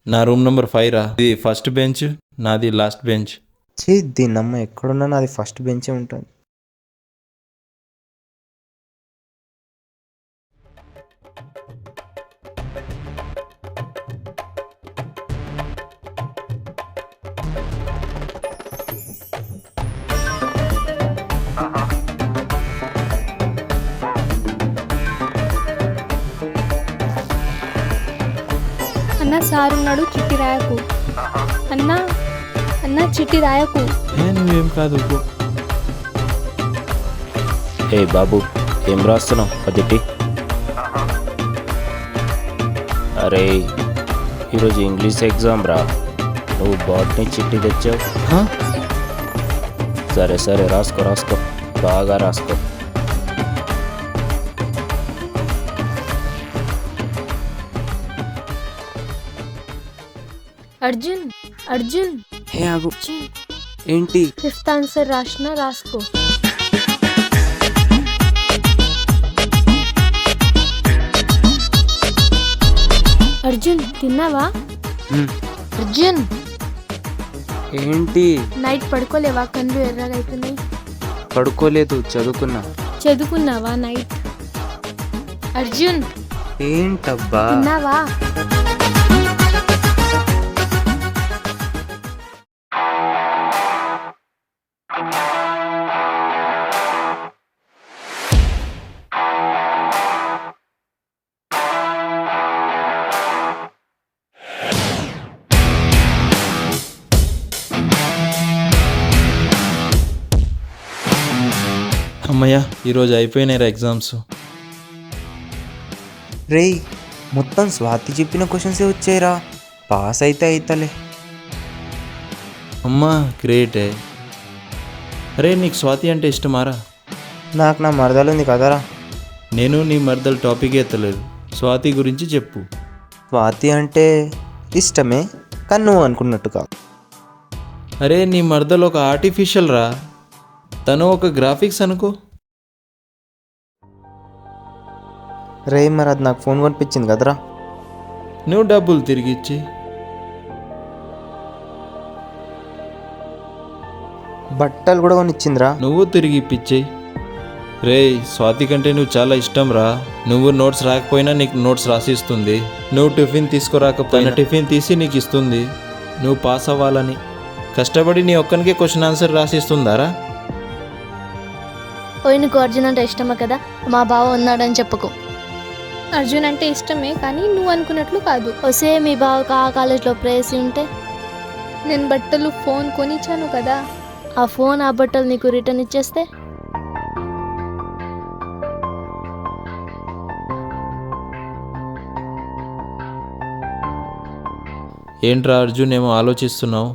నా రూమ్ నెంబర్ 5 రా. ఇది ఫస్ట్ బెంచ్, నాది లాస్ట్ బెంచ్. దీన్నమ్మ ఎక్కడున్నా నాది ఫస్ట్ బెంచే ఉంటుంది. అన్న సార్ ఉన్నాడు, చిట్టి రాయకు. అన్న చిట్టి రాయకు. నువ్వేం కాదు. ఏ బాబు, ఏం రాస్తున్నావు? అదిటి. అరే ఈరోజు ఇంగ్లీష్ ఎగ్జామ్ రా, నువ్వు బాట్ని చిట్టి తెచ్చావు. సరే రాసుకో, బాగా రాసుకో. అర్జున్ హే ఆగు. ఏంటి? 5th ఆన్సర్ రాసుకో. అర్జున్ తిన్నావా? అర్జున్ ఏంటి? నైట్ పడుకోలేవా? కళ్ళు ఎర్రగా అవుతున్నాయి. పడుకోలేదు, చదువుకున్నావా నైట్? అర్జున్ ఏంటబ్బా? తిన్నావా? అమ్మయ్య, ఈరోజు అయిపోయినాయి ఎగ్జామ్స్. రేయ్, మొత్తం స్వాతి చెప్పిన క్వశ్చన్సే వచ్చాయిరా. పాస్ అయితే అవుతలే. అమ్మా గ్రేటే. అరే నీకు స్వాతి అంటే ఇష్టమారా? నాకు నా మరదలు ఉంది కదరా. నేను నీ మరదలు టాపిక్ ఎత్తలేదు, స్వాతి గురించి చెప్పు. స్వాతి అంటే ఇష్టమే, కానీ నువ్వు అనుకున్నట్టు కాదు. అరే నీ మరదలు ఒక ఆర్టిఫిషియల్ రా, తను ఒక గ్రాఫిక్స్ అనుకో. రే మరి అది నాకు ఫోన్ కొనిపించింది కదరా. నువ్వు డబ్బులు తిరిగి ఇచ్చి. బట్టలు కూడా కొనిచ్చిందిరా. నువ్వు తిరిగి ఇప్పించేయి. రే స్వాతి కంటే నువ్వు చాలా ఇష్టం రా. నువ్వు నోట్స్ రాకపోయినా నీకు నోట్స్ రాసిస్తుంది. నువ్వు టిఫిన్ తీసుకురాకపోయినా టిఫిన్ తీసి నీకు ఇస్తుంది. నువ్వు పాస్ అవ్వాలని కష్టపడి నీ ఒక్కనికే క్వశ్చన్ ఆన్సర్ రాసిస్తుందారా? నీకు అర్జున్ అంటే ఇష్టమే కదా, మా బావ ఉన్నాడని చెప్పుకో. అర్జున్ అంటే ఇష్టమే, కానీ నువ్వు అనుకున్నట్లు కాదు. వస్తే మీ బావకు ఆ కాలేజ్లో ప్రేసి ఉంటే నేను బట్టలు ఫోన్ కొనిచ్చాను కదా, ఆ ఫోన్ ఆ బట్టలు నీకు రిటర్న్ ఇచ్చేస్తే? ఏంట్రా అర్జున్, ఏమో ఆలోచిస్తున్నావు?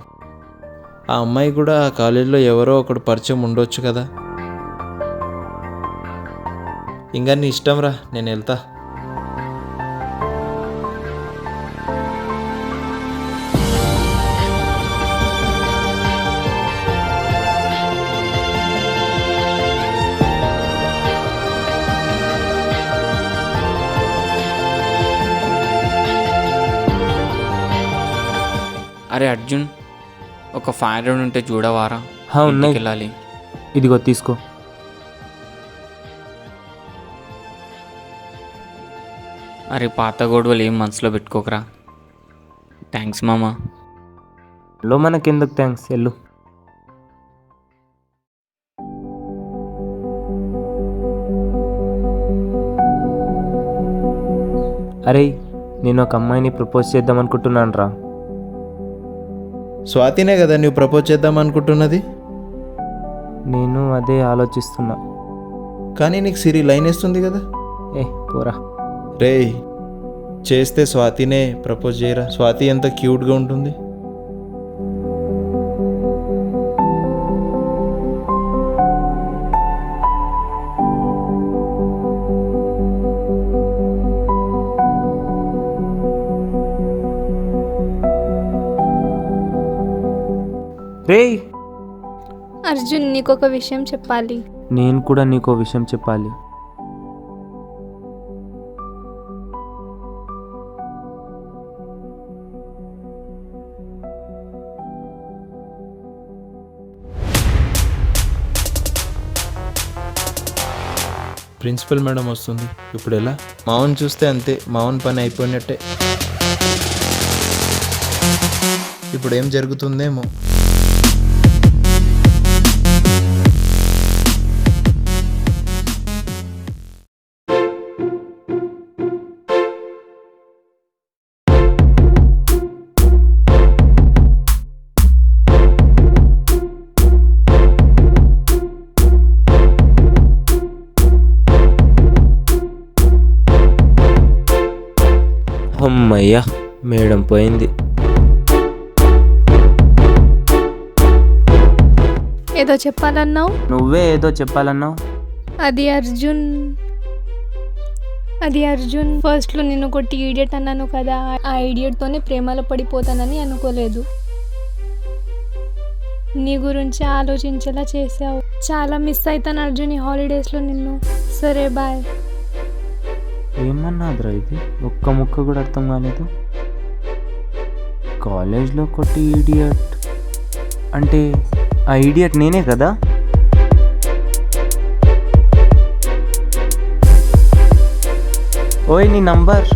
ఆ అమ్మాయి కూడా ఆ కాలేజీలో ఎవరో ఒకడు పరిచయం ఉండొచ్చు కదా. ఇంకా నీ ఇష్టం రా, నేను వెళ్తా. అరే అర్జున్, ఒక 500 ఉంటే చూడవారా? ఉన్నాయి. వెళ్ళాలి. ఇదిగో తీసుకో. అరే పాత గొడవలు ఏం మనసులో పెట్టుకోకరా. థ్యాంక్స్ మామా. లో మనకెందుకు థ్యాంక్స్, వెళ్ళు. అరే నేను ఒక అమ్మాయిని ప్రపోజ్ చేద్దాం అనుకుంటున్నాను రా. స్వాతినే కదా నువ్వు ప్రపోజ్ చేద్దాం అనుకుంటున్నది? నేను అదే ఆలోచిస్తున్నా. కానీ నీకు సిరి లైన్ వేస్తుంది కదా. పోరా. రేయ్, చేస్తే స్వాతినే ప్రపోజ్ చేయరా. స్వాతి ఎంత క్యూట్గా ఉంటుంది. రేయ్, అర్జున్, నీకు ఒక విషయం చెప్పాలి. నేను కూడా నీకో విషయం చెప్పాలి. ప్రిన్సిపల్ మేడం వస్తుంది. ఇప్పుడు ఎలా? మావన్ చూస్తే అంతే, మావన్ పని అయిపోయినట్టే. ఇప్పుడు ఏం జరుగుతుందేమో. అమ్మయ్యా, మేడం పోయింది. ఏదో చెప్పాలన్నావు. నువ్వే ఏదో చెప్పాలన్నావు. అది అర్జున్ ఫస్ట్లో నేను కొట్టి ఈడియట్ అన్నాను కదా, ఆ ఈడియట్తోనే ప్రేమలో పడిపోతానని అనుకోలేదు. నీ గురించి ఆలోచించేలా చేసావు. చాలా మిస్ అవుతాను అర్జున్ ఈ హాలిడేస్లో నిన్ను. సరే బాయ్. ఏమన్నాదురా ఇది? ఒక్క ముక్క కూడా అర్థం కాలేదు. కాలేజ్లో కొట్టి ఈడియట్ అంటే ఆ ఈడియట్ నేనే కదా. ఓయ్, నీ నంబర్.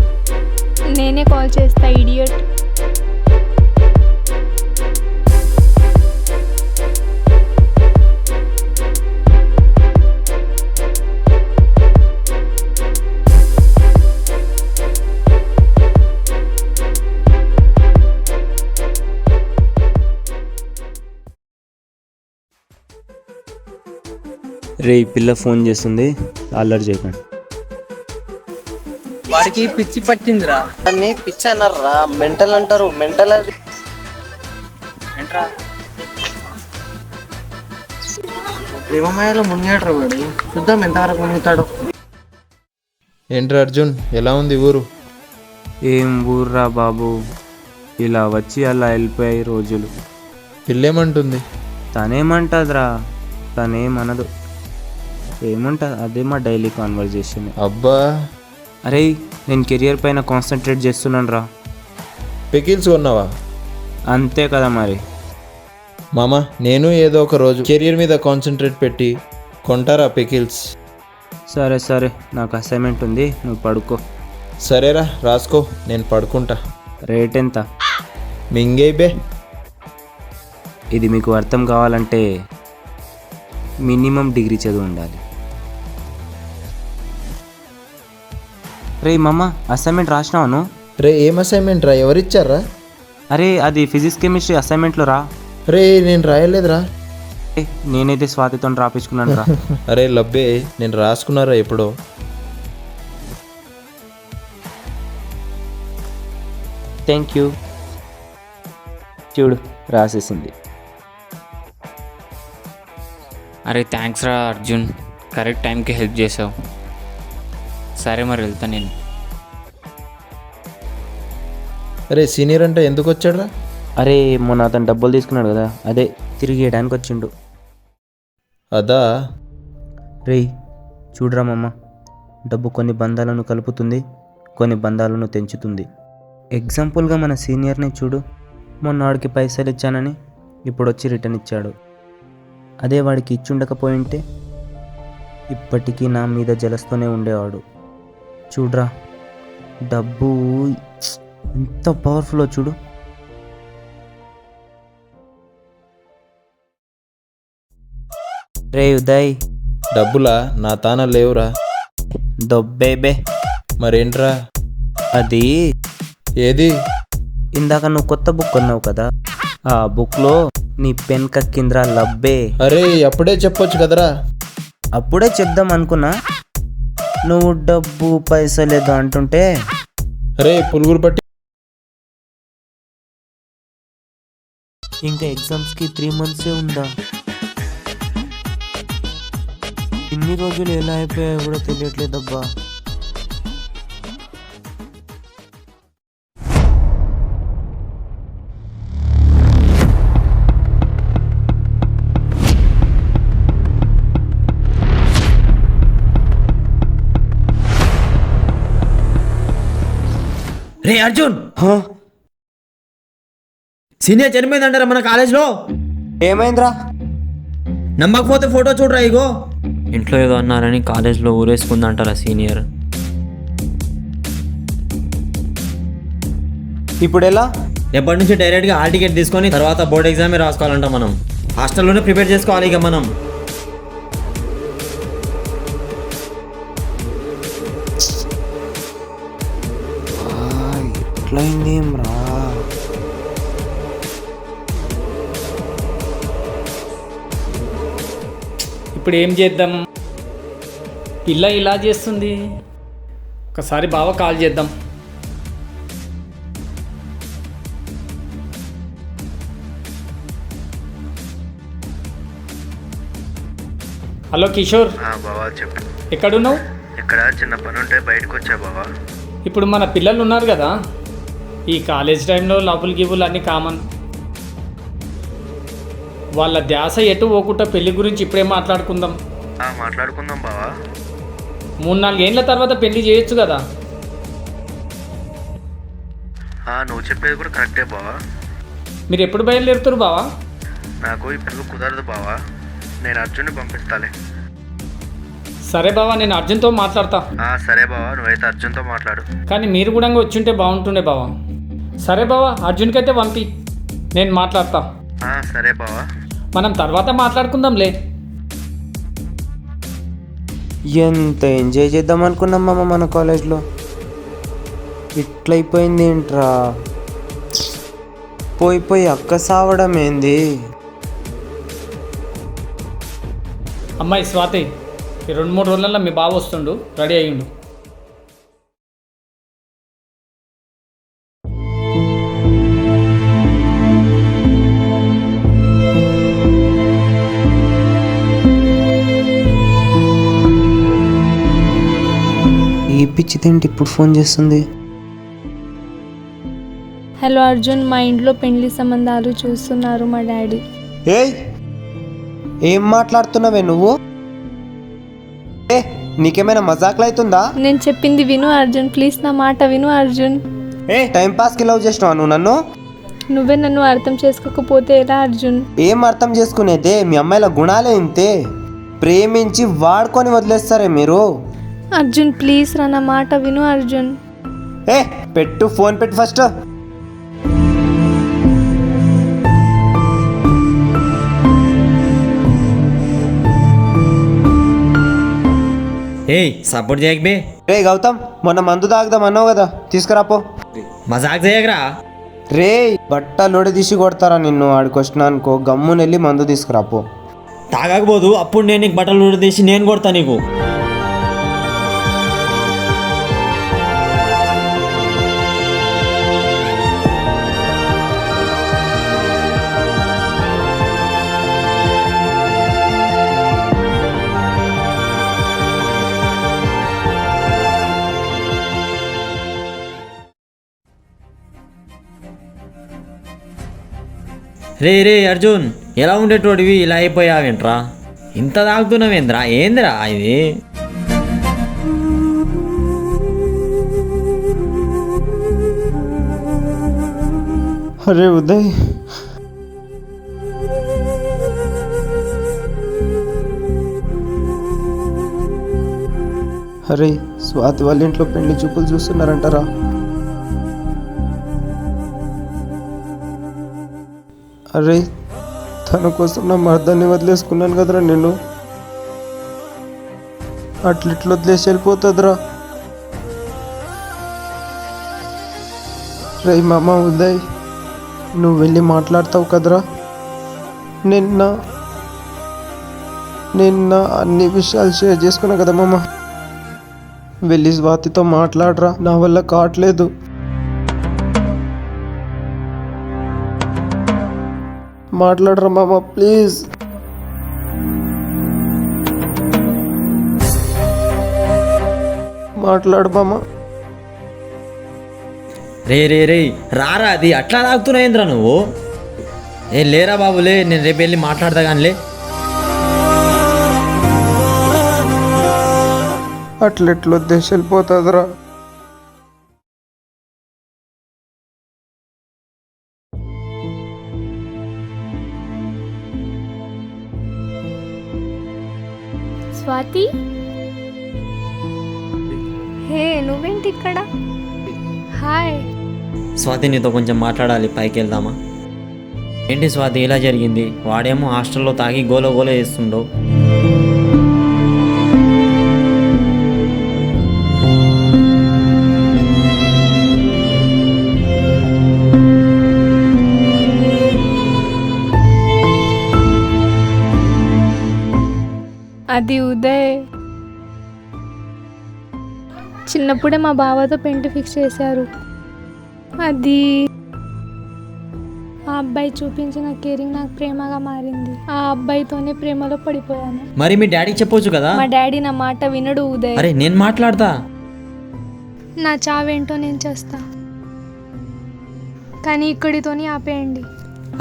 నేనే కాల్ చేస్తా ఈడియట్. రే, ఈ పిల్ల ఫోన్ చేస్తుంది, అల్లరి చేయకండి. వాడికి పిచ్చి పట్టిందిరా. దాన్ని పిచ్చి అన్నారా, మెంటల్ అంటారు. మెంటల్ అది. ప్రేమమయాలో మునిగాడు వాడు. చూద్దాం ఎంతవరకు మునుగుతాడు. ఏంట్రా అర్జున్, ఎలా ఉంది ఊరు? ఏం ఊర్రా బాబు, ఇలా వచ్చి అలా వెళ్ళిపోయాయి రోజులు. పిల్లేమంటుంది? తనేమంటుందిరా, తనేమనదు. ఏముంటుంది, అదే మా డైలీ కాన్వర్జేషన్. అబ్బా, అరే నేను కెరియర్ పైన కాన్సన్ట్రేట్ చేస్తున్నాను రా. పికిల్స్ కొన్నావా? అంతే కదా మరి. మామ, నేను ఏదో ఒక రోజు కెరియర్ మీద కాన్సన్ట్రేట్ పెట్టి కొంటారా పికిల్స్? సరే సరే, నాకు అసైన్మెంట్ ఉంది, నువ్వు పడుకో. సరేరా, రాసుకో, నేను పడుకుంటా. రేట్ ఎంత? మింగే బే. ఇది మీకు అర్థం కావాలంటే మినిమం డిగ్రీ చదువు ఉండాలి. రే మమ్మ, అసైన్మెంట్ రాసినావును? రే, ఏం అసైన్మెంట్ రా? ఎవరిచ్చారా? అరే అది ఫిజిక్స్ కెమిస్ట్రీ అసైన్మెంట్లో రా. రే, నేను రాయలేదురా. నేనైతే స్వాతితో రాపించుకున్నాను రా. అరే లబ్బే, నేను రాసుకున్నారా ఎప్పుడో. Thank you. చూడు రాసేసింది. అరే థ్యాంక్స్ రా అర్జున్, కరెక్ట్ టైంకి హెల్ప్ చేసావు. సరే మరి వెళ్తా నేను. అరే సీనియర్ అంటే ఎందుకు వచ్చాడురా? అరే మొన్న అతను డబ్బులు తీసుకున్నాడు కదా, అదే తిరిగి ఇవ్వడానికి వచ్చిండు. అదా? రేయ్ చూడరా మామ, డబ్బు కొన్ని బంధాలను కలుపుతుంది, కొన్ని బంధాలను తెంచుతుంది. ఎగ్జాంపుల్గా మన సీనియర్ని చూడు, మొన్న వాడికి పైసలు ఇచ్చానని ఇప్పుడు వచ్చి రిటర్న్ ఇచ్చాడు. అదే వాడికి ఇచ్చుండకపోయింటే ఇప్పటికీ నా మీద జలస్తూనే ఉండేవాడు. చూడరా డబ్బు ఎంత పవర్ఫుల్లో చూడు. రే ఉదయ్, డబ్బులా? నా తాన లేవురా. దొబ్బేబే. మరేంట్రా? అది ఏది? ఇందాక నువ్వు కొత్త బుక్ కొన్నావు కదా, ఆ బుక్లో నీ పెన్ కక్కింద్రా లబ్బే. అరే అప్పుడే చెప్పొచ్చు కదరా. అప్పుడే చెప్దాం అనుకున్నా, నువ్వు డబ్బు పైసలేదు అంటుంటే. అరే పులుగురు పట్టి. ఇంకా ఎగ్జామ్స్కి 3 months ఉందా? ఇన్ని రోజులు ఎలా అయిపోయాయో కూడా తెలియట్లేదబ్బా. రే అర్జున్, సీనియర్ చనిపోయిందంటారా మన కాలేజ్లో? ఏమైందిరా? నమ్మకపోతే ఫోటో చూడరా ఇగో. ఇంట్లో ఏదో అన్నారని కాలేజ్లో ఊరేసుకుందంటారా సీనియర్. ఇప్పుడు ఎలా? రేపటి నుంచి డైరెక్ట్గా హాల్ టికెట్ తీసుకొని తర్వాత బోర్డ్ ఎగ్జామే రాసుకోవాలంట. మనం హాస్టల్లోనే ప్రిపేర్ చేసుకోవాలి ఇక మనం. ఎట్లయిందేం రా? ఇప్పుడు ఏం చేద్దాం? పిల్ల ఇలా చేస్తుంది. ఒకసారి బావ కాల్ చేద్దాం. హలో కిషోర్. బావా చెప్పు. ఎక్కడున్నావు? ఇక్కడ చిన్న పని ఉంటే బయటకు వచ్చా బావా. ఇప్పుడు మన పిల్లలు ఉన్నారు కదా, ఈ కాలేజ్ టైంలో లవ్వులు గివ్వులు అన్నీ కామన్. వాళ్ళ ధ్యాస ఎటు పోకుండా పెళ్లి గురించి ఇప్పుడే మాట్లాడుకుందాం. మాట్లాడుకుందాం బావా. 3-4 ఏళ్ళ తర్వాత పెళ్లి చేయొచ్చు కదా. నువ్వు చెప్పేది కూడా కరెక్టే బావా. మీరు ఎప్పుడు బయలుదేరుతారు బావా? నాకు ఇప్పుడు కుదరదు బావా, నేను అర్జున్ని పంపిస్తాలే. సరే బావా, నేను అర్జున్తో మాట్లాడతా. సరే బావా, నువ్వైతే అర్జున్తో మాట్లాడు. కానీ మీరు కూడా వచ్చుంటే బాగుంటుండే బావా. సరే బావా, అర్జున్కి అయితే పంపి, నేను మాట్లాడతా. సరే బావా, మనం తర్వాత మాట్లాడుకుందాంలే. ఎంత ఎంజాయ్ చేద్దాం అనుకున్నాం మామ మన కాలేజ్లో, ఇట్లయిపోయింది ఏంట్రా? పోయి అక్క సావడం ఏంది? అమ్మాయి స్వాతి, ఈ 2-3 రోజులలో మీ బావ వస్తుండు, రెడీ అయ్యిండు. ఈ పిచ్చిదేంటి ఇప్పుడు ఫోన్ చేస్తుంది? హలో అర్జున్, మా ఇంట్లో పెళ్లి సంబంధాలు చూస్తున్నారు మా డాడీ. ఏయ్ ఏం మాట్లాడుతున్నావే నువ్వు? నీకేమైనా మజాక్లు అవుతుందా? నేను చెప్పింది విను అర్జున్, ప్లీజ్ నా మాట విను అర్జున్. టైం పాస్కి లవ్ చేసినావా నువ్వు నన్ను? నువ్వే నన్ను అర్థం చేసుకోకపోతే ఎలా అర్జున్? ఏం అర్థం చేసుకునేదే? మీ అమ్మాయిల గుణాలే ఇంతే, ప్రేమించి వాడుకొని వదిలేస్తారే మీరు. అర్జున్ ప్లీజ్ రా, నా మాట విను అర్జున్. పెట్టు ఫోన్ పెట్టు ఫస్ట్. సపోర్ట్ చేయక బే. రే గౌతమ్, మొన్న మందు తాగుదాం అన్నావు కదా, తీసుకురాపో. మజాక్ చేయకరా. రే బట్టలోడి తీసి కొడతారా నిన్ను, ఆడికి వచ్చినా అనుకో. గమ్మునెళ్ళి మందు తీసుకురాపో. తాగకపోదు అప్పుడు నేను నీకు బట్టలు ఉడదీసి నేను కొడతా నీకు. రే రే అర్జున్, ఎలా ఉండేటోడివి ఇలా అయిపోయావేంట్రా? ఇంత తాగుతున్నావేంద్రా? ఏందిరా ఇది? అరే ఉదయ్, అరే స్వాతి వాళ్ళ ఇంట్లో పెళ్లి చూపులు చూస్తున్నారంటారా? అరే తన కోసం నా మర్దాన్ని వదిలేసుకున్నాను కదరా నేను. అట్లిట్లు వదిలేసి వెళ్ళిపోతుందిరా. రే మామ ఉదయ్, నువ్వు వెళ్ళి మాట్లాడతావు కదరా. నిన్న అన్ని విషయాలు షేర్ చేసుకున్నా కదా మామ. వెళ్ళి స్వాతితో మాట్లాడరా, నా వల్ల కావట్లేదు. మాట్లాడరా మామ ప్లీజ్. మాట్లాడు మామ. రే రే రే రారా, అది అట్లా తాగుతున్నాయింద్రా నువ్వు? ఏ లేరా బాబులే, నేను రేపు వెళ్ళి మాట్లాడతా కానిలే. అట్లెట్లు వద్దేసి వెళ్ళిపోతుందిరా. స్వాతి, హే నువ్వేంటి ఇక్కడ? హాయ్. స్వాతి నీతో కొంచెం మాట్లాడాలి, పైకి వెళ్దామా? ఏంటి స్వాతి ఇలా జరిగింది? వాడేమో హాస్టల్లో తాగి గోల గోల చేస్తుండో. అది ఉదయ్. చిన్నప్పుడే మా బావతో పెంటి ఫిక్స్ చేశారు. అది ఆ అబ్బాయి చూపించిన కేరింగ్ నాకు ప్రేమగా మారింది. ఆ అబ్బాయితోనే ప్రేమలో పడిపోయాను. మరి మీ డాడీకి చెప్పొచ్చు కదా. మా డాడీ నా మాట వినడు ఉదయ్. అరే నేను మాట్లాడతా. నా చావేంటో నేను చేస్తా, కానీ ఇక్కడితోని ఆపేయండి.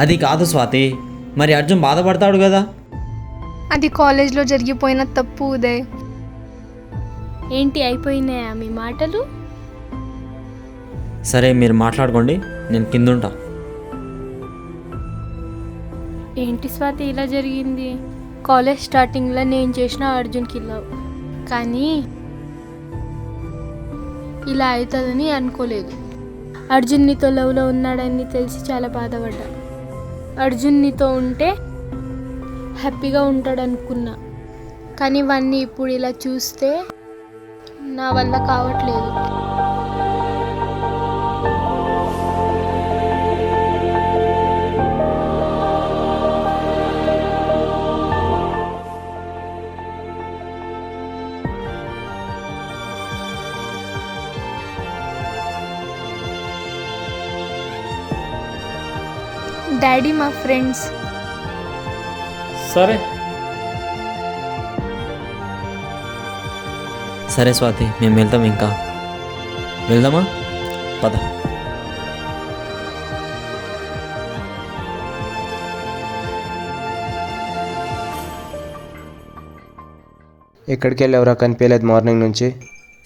అది కాదు స్వాతి, మరి అర్జున్ బాధపడతాడు కదా. అది కాలేజ్లో జరిగిపోయిన తప్పు ఉదయ్. ఏంటి అయిపోయినాయా మీ మాటలు? సరే మీరు మాట్లాడుకోండి, నేను కింద ఉంటా. ఏంటి స్వాతి ఇలా జరిగింది? కాలేజ్ స్టార్టింగ్లో నేను చేసిన అర్జున్కి లవ్, కానీ ఇలా అవుతుందని అనుకోలేదు. అర్జున్ నీతో లవ్లో ఉన్నాడని తెలిసి చాలా బాధపడ్డా. అర్జున్ నీతో ఉంటే హ్యాపీగా ఉంటాడు అనుకున్నా, కానీ వాడిని ఇప్పుడు ఇలా చూస్తే నా వల్ల కావట్లేదు. డాడీ మా ఫ్రెండ్స్. సరే సరే స్వాతి, మేము వెళ్తాం. ఇంకా వెళ్దామా? పద. ఎక్కడికి వెళ్ళావురా? కనిపించలేదు మార్నింగ్ నుంచి.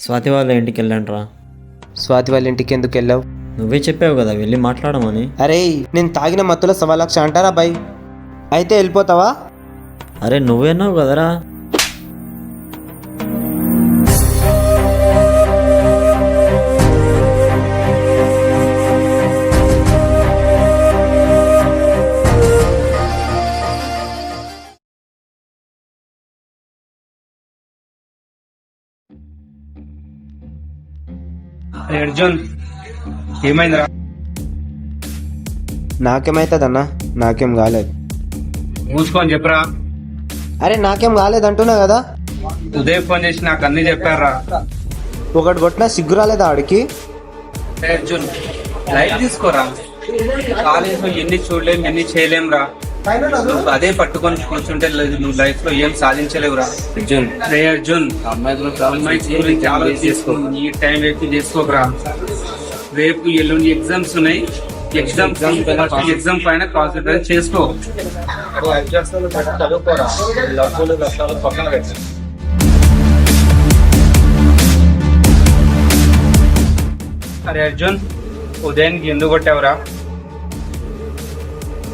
స్వాతి వాళ్ళ ఇంటికి వెళ్ళంట్రా. స్వాతి వాళ్ళ ఇంటికి ఎందుకు వెళ్ళావు? నువ్వే చెప్పావు కదా వెళ్ళి మాట్లాడమని. అరే నేను తాగిన మత్తులో 1,00,000 అంటారా బాయ్? అయితే వెళ్ళిపోతావా? అరే నువ్వేనావు కదరా. అర్జున్ ఏమైందిరా? నాకేమైతుందన్నా? నాకేం కాలేదు. మూసుకొని చెప్పరా. అరే నాకేం కాలేదంటున్నా కదా. ఉదయ్ ఫోన్ చేసి నాకు అన్ని చెప్పారా. ఒకటి కొట్టినా సిగ్గు రాలేదా ఆడికి? అర్జున్ లైట్ తీసుకోరా, కాలేజ్ లో ఎన్ని చూడలేం ఎన్ని చేయలేం రా. నువ్వు అదే పట్టుకొని కూర్చుంటే నువ్వు లైఫ్ లో ఏం సాధించలేవురా. అర్జున్ రే అర్జున్, అమ్మాయి గురించి ఆలోచించుకో, ఈ టైం వేస్ట్ చేసుకోకరా. రేపు ఎల్లుండి ఎగ్జామ్స్ ఉన్నాయి, ఎగ్జామ్ పైన కాన్సన్ట్రేట్ చేసుకో. చదువుకోరా, పక్కన పెట్టు. అరే అర్జున్, ఉదయానికి ఎందుకు కొట్టావురా?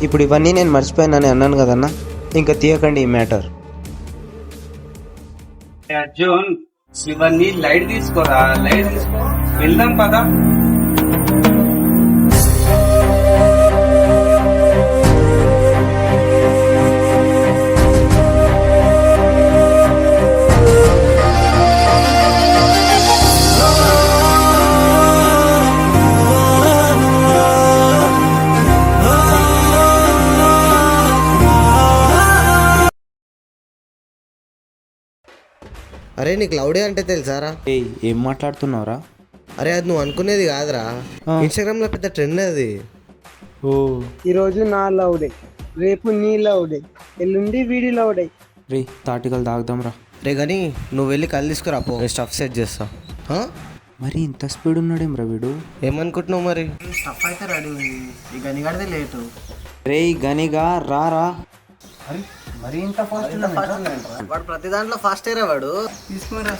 ఇప్పుడు ఇవన్నీ నేను మర్చిపోయానని అన్నాను కదన్నా, ఇంకా తీయకండి ఈ మ్యాటర్. అర్జున్ ఇవన్నీ లైట్ తీసుకోరా, లైట్ తీసుకో, వెళ్దాం పదా. అరే నీకు లవ్ డే అంటే తెలుసారా? ఏయ్ ఏం మాట్లాడుతున్నావురా? అరే అది నువ్వు అనుకునేది కాదురా, ఇన్స్టాగ్రామ్లో పెద్ద ట్రెండ్ అది. ఓ ఈరోజు నా లవ్ డే, రేపు నీ లవ్ డే, ఎల్లుండి వీడి లవ్ డే. రే తాటికలు తాగుదాంరా. రే కానీ నువ్వు వెళ్ళి కళ్ళు తీసుకురా పో, స్టఫ్ సెట్ చేస్తా. మరి ఇంత స్పీడ్ ఉన్నాడేం రా వీడు? ఏమనుకుంటున్నావు మరి? స్టఫ్ అయితే రెడీ ఉంది, ఈ గనిగాడితే లేటు. రే గనిగా రారా. మరి ఇంత ఫాస్ట్ వాడు ప్రతి దాంట్లో ఫాస్ట్ అయ్యారా వాడు. తీసుకురా.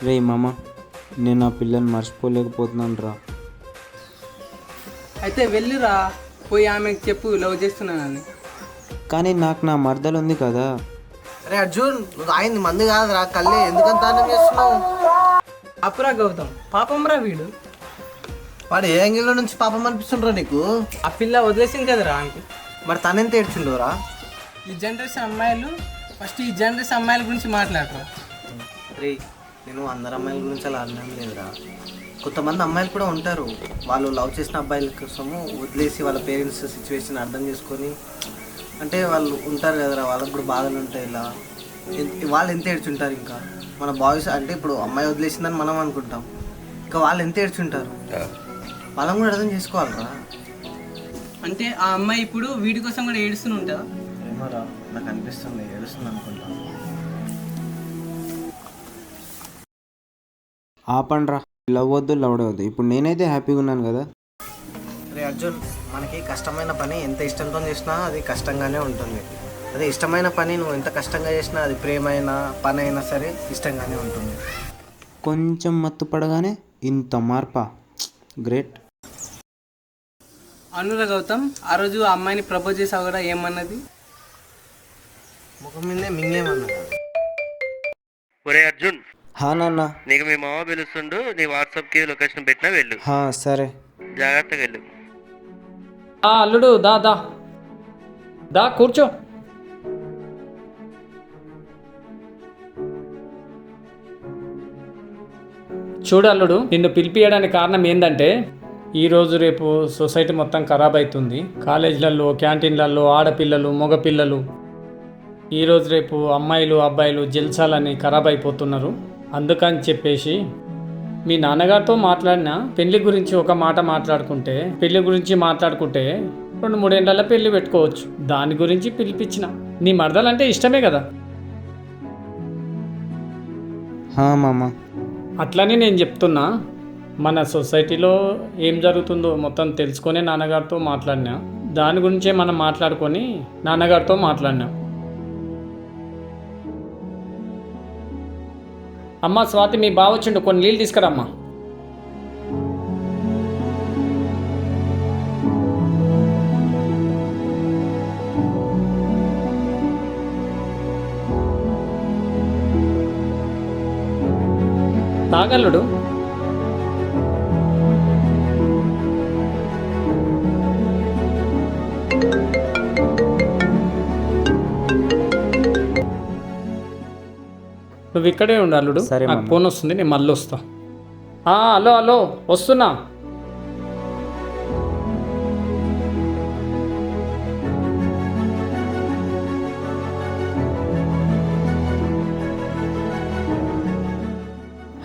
రే మామ, నేను ఆ పిల్లని మర్చిపోలేకపోతున్నాను రా. అయితే వెళ్ళిరా, పోయి ఆమెకు చెప్పు లవ్ చేస్తున్నానని. కానీ నాకు నా మర్దలు ఉంది కదా. అరే అర్జున్, నువ్వు తాగింది మందు కాదురా, కళ్ళే, ఎందుకంత ఆనందం చేస్తున్నావు? అప్పురా గౌతమ్, పాపంరా వీడు. వాడు ఏ యాంగిల్లో నుంచి పాపం అనిపిస్తుండ్రా నీకు? ఆ పిల్ల వదిలేసింది కదరా ఆమెకి. మరి తనెంత ఏడ్చుండోరా? ఈ జనరేషన్ అమ్మాయిలు ఫస్ట్ ఈ జనరేషన్ అమ్మాయిల గురించి మాట్లాడరా. రే నేను అందరు అమ్మాయిల గురించి అలా అర్థం లేదురా. కొంతమంది అమ్మాయిలు కూడా ఉంటారు, వాళ్ళు లవ్ చేసిన అబ్బాయిల కోసము వదిలేసి వాళ్ళ పేరెంట్స్ సిచ్యువేషన్ అర్థం చేసుకొని, అంటే వాళ్ళు ఉంటారు కదరా, వాళ్ళకి కూడా బాధలు ఉంటాయి. ఇలా వాళ్ళు ఎంత ఏడ్చుంటారు. ఇంకా మన బాయ్స్ అంటే ఇప్పుడు అమ్మాయి వదిలేసిందని మనం అనుకుంటాం, ఇంకా వాళ్ళు ఎంత ఏడ్చుంటారు, వాళ్ళని కూడా అర్థం చేసుకోవాలరా. అంటే ఆ అమ్మాయి ఇప్పుడు వీడి కోసం కూడా ఏడుస్తూనే ఉంటుందా? ఏమోరా, నాకు అనిపిస్తుంది ఏడుస్తుంది అనుకుంటా. ఆపండ్రా, లవ్ వద్దు లవ్ వద్దు, ఇప్పుడు నేనైతే హ్యాపీగా ఉన్నాను కదా. రే అర్జున్, మనకి కష్టమైన పని ఎంత ఇష్టంతో చేసినా అది కష్టంగానే ఉంటుంది. అదే ఇష్టమైన పని నువ్వు ఎంత కష్టంగా చేసినా, అది ప్రేమైన పని అయినా సరే ఇష్టంగానే ఉంటుంది. కొంచెం మత్తు పడగానే ఇంత మార్పా, గ్రేట్. అనురా గౌతమ్, ఆ రోజు ఆ అమ్మాయిని ప్రపోజ్ చేసావు కూడా, ఏమన్నది? ముఖం మీదే మింగేమన్నా. ఒరే అర్జున్, హా నాన్న. నీకు మీ మామ పిలుస్తుండు, నీ వాట్సాప్కి లొకేషన్ పెట్టినా వెళ్ళు. హా సరే. జాగ్రత్తగా వెళ్ళు. అల్లుడు దా దా దా కూర్చో. చూడు అల్లుడు, నిన్ను పిలిపియడానికి కారణం ఏంటంటే, ఈరోజు రేపు సొసైటీ మొత్తం ఖరాబ్ అవుతుంది. కాలేజీలలో, క్యాంటీన్లలో ఆడపిల్లలు మగపిల్లలు, ఈరోజు రేపు అమ్మాయిలు అబ్బాయిలు జల్సాలని ఖరాబ్ అయిపోతున్నారు. అందుకని చెప్పేసి మీ నాన్నగారితో మాట్లాడినా పెళ్లి గురించి ఒక మాట మాట్లాడుకుంటే, పెళ్లి గురించి మాట్లాడుకుంటే 2-3 ఏళ్ళ పెళ్లి పెట్టుకోవచ్చు. దాని గురించి పిలిపించిన. నీ మరదలంటే ఇష్టమే కదా. హా మామ. అట్లనే నేను చెప్తున్నా, మన సొసైటీలో ఏం జరుగుతుందో మొత్తం తెలుసుకొని నాన్నగారితో మాట్లాడినా. దాని గురించే మనం మాట్లాడుకొని నాన్నగారితో మాట్లాడినా. అమ్మ స్వాతి, మీ బావ వచ్చిండు, కొన్ని నీళ్ళు తీసుకురమ్మా. తాగల్లుడు. నువ్వు ఇక్కడే ఉండు అల్లుడు. నాకు ఫోన్ వస్తుంది, నేను మళ్ళీ వస్తా. హలో హలో వస్తున్నా.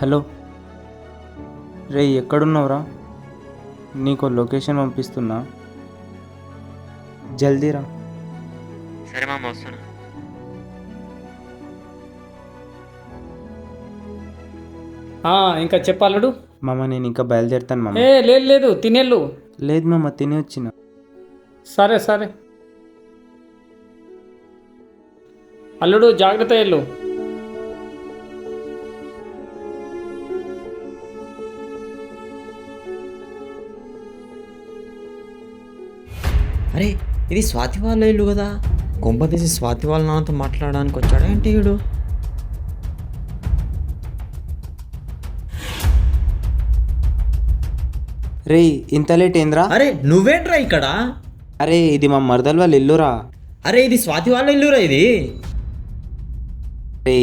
హలో రే, ఎక్కడున్నావురా? నీకు లొకేషన్ పంపిస్తున్నా, జల్దీరా. సరే మామ వస్తున్నా. ఇంకా చెప్పాలడు. మామ నేను ఇంకా బయలుదేరుతాను మామ. లేదు లేదు తినేళ్ళు. లేదు మామ, తిని వచ్చిన. సరే సరే అల్లుడు జాగ్రత్త వెళ్ళు. అరే ఇది స్వాతి వాళ్ళ ఇల్లు కదా, గొంప తీసి స్వాతి వాళ్ళ నాన్నతో మాట్లాడడానికి వచ్చాడా ఏంటి వీడు? రే ఇంత లేట్ ఏంద్రా? అరే నువ్వేంట్రా ఇక్కడ? అరే ఇది మా మరదల్ వాళ్ళ ఇల్లురా. అరే ఇది స్వాతి వాళ్ళ ఇల్లురా ఇది. రే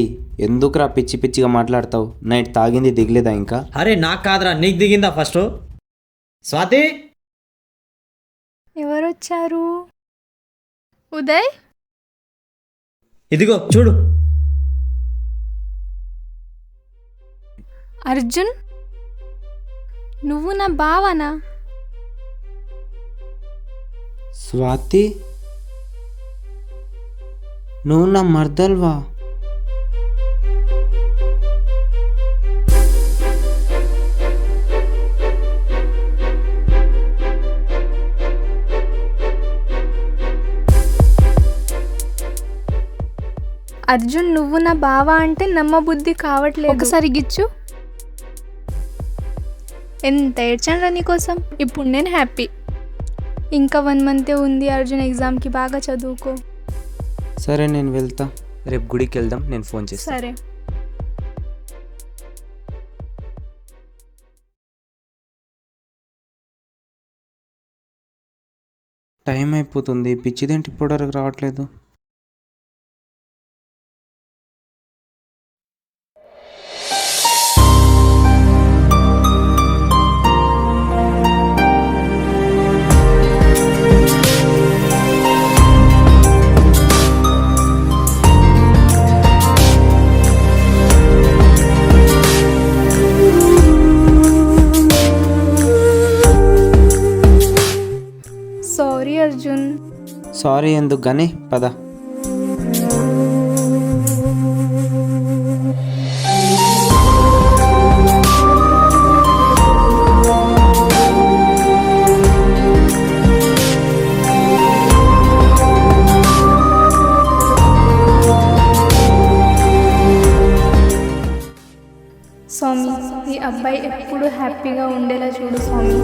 ఎందుకురా పిచ్చి పిచ్చిగా మాట్లాడతావు? నైట్ తాగింది దిగలేదా ఇంకా? అరే నాకు కాదురా, నీకు దిగిందా ఫస్ట్? స్వాతి ఎవరొచ్చారు? ఉదయ్, ఇదిగో చూడు. అర్జున్, నువ్వు నా బావనా? స్వాతి, నువ్వు నా మర్దల్వా? అర్జున్, నువ్వు నా బావ అంటే నమ్మబుద్ధి కావట్లేదు. ఒకసారి గిచ్చు. ఎంత ఏడ్చాను రా నీకోసం. ఇప్పుడు నేను హ్యాపీ. ఇంకా 1 మంతే ఉంది అర్జున్ ఎగ్జామ్కి, బాగా చదువుకో. సరే నేను వెళ్తా, రేపు గుడికి వెళ్దాం, నేను ఫోన్ చేస్తాను. సరే. టైం అయిపోతుంది, పిచ్చిదేంటి ఇప్పుడు వరకు రావట్లేదు? సారీ అర్జున్. సారీ ఎందుకు కానీ, పద. స్వామి, ఈ అబ్బాయి ఎప్పుడు హ్యాపీగా ఉండేలా చూడు స్వామి.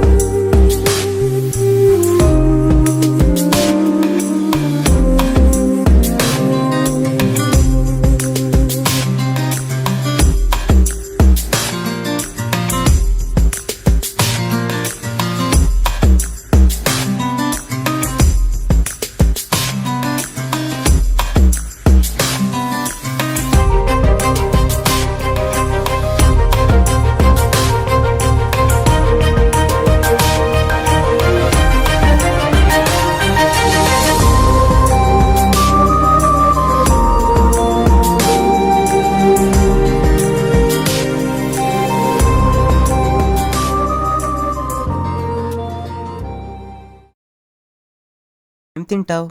ఏం తింటావు?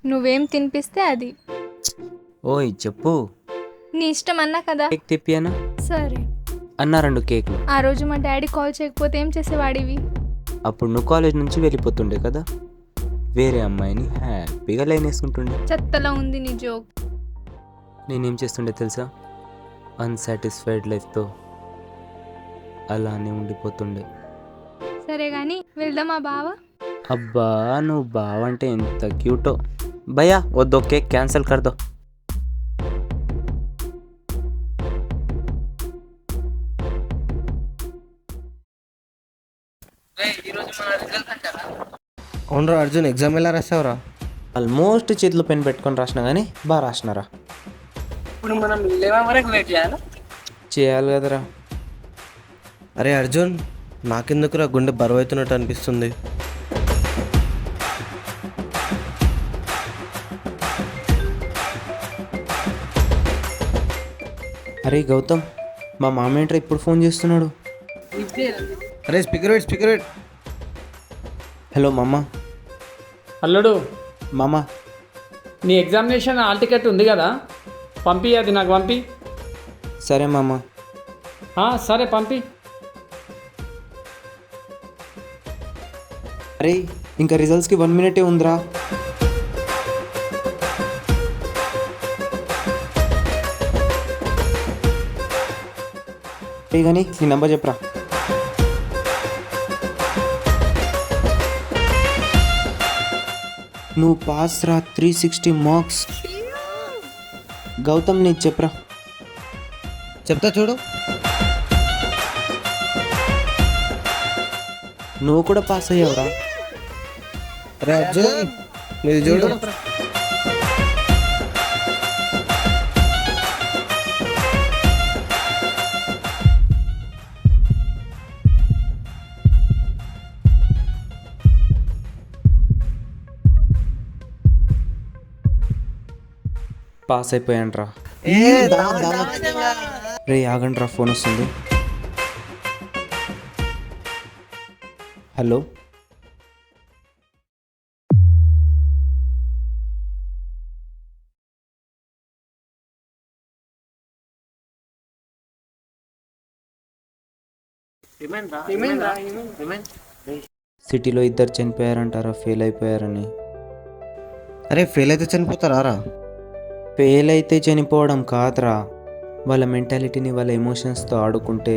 నువ్వేం తినిపిస్తే అది. ఓయ్ చెప్పు. నీ ఇష్టం అన్నా కదా. కేక్ తిప్పియానా? సరే. అన్నా 2 కేకులు. ఆ రోజు మా డాడీ కాల్ చేయకపోతే ఏం చేసేవాడివి? అప్పుడు నువ్వు కాలేజ్ నుంచి వెళ్ళిపోతుండే కదా, వేరే అమ్మాయిని హ్యాపీగా లైన్ వేసుకుంటుండే. చెత్తలా ఉంది నీ జోక్. నేనేం చేస్తుండే తెలుసా? అన్సాటిస్ఫైడ్ లైఫ్తో అలానే ఉండిపోతుండే. సరే గాని వెళ్దామా బావా? అబ్బా నువ్వు బావంటే ఎంత క్యూటో. భయ్యా వద్దో, కేక్ క్యాన్సిల్ కర్దో. అవునరా అర్జున్, ఎగ్జామ్ ఎలా రాసావురా? ఆల్మోస్ట్ చేతిలో పెన్ పెట్టుకొని రాసినా కానీ బాగా రాసినారా. ఇప్పుడు మనం 11 వరకు వెయిట్ చేయాలా? చేయాలి కదరా. అరే అర్జున్, నాకెందుకురా గుండె బరువైతున్నట్టు అనిపిస్తుంది. అరే గౌతమ్, మా మామ ఏంట్రా ఇప్పుడు ఫోన్ చేస్తున్నాడు. అరే స్పీకర్. హలో మామ. అల్లుడు, మామ, నీ ఎగ్జామినేషన్ హాల్ టికెట్ ఉంది కదా, పంపి, అది నాకు పంపి. సరే మామ. సరే పంపి. అరే ఇంకా రిజల్ట్స్కి 1 మినిటే ఉందిరా. కానీ నీ నెంబర్ చెప్పరా. నువ్వు పాస్ రా, 360 మార్క్స్. గౌతమ్ నీకు చెప్పరా. చెప్తా చూడు. నువ్వు కూడా పాస్ అయ్యావురా. అరే అర్జున్, నీది చూడు. పాస్ అయిపోయాను రా. రే ఆగండి రా, ఫోన్ వస్తుంది. హలో. సిటీలో 2 చనిపోయారంటారా ఫెయిల్ అయిపోయారని. అరే ఫెయిల్ అయితే చనిపోతారా? ఫెయిల్ అయితే చనిపోవడం కాదురా, వాళ్ళ మెంటాలిటీని వాళ్ళ ఎమోషన్స్తో ఆడుకుంటే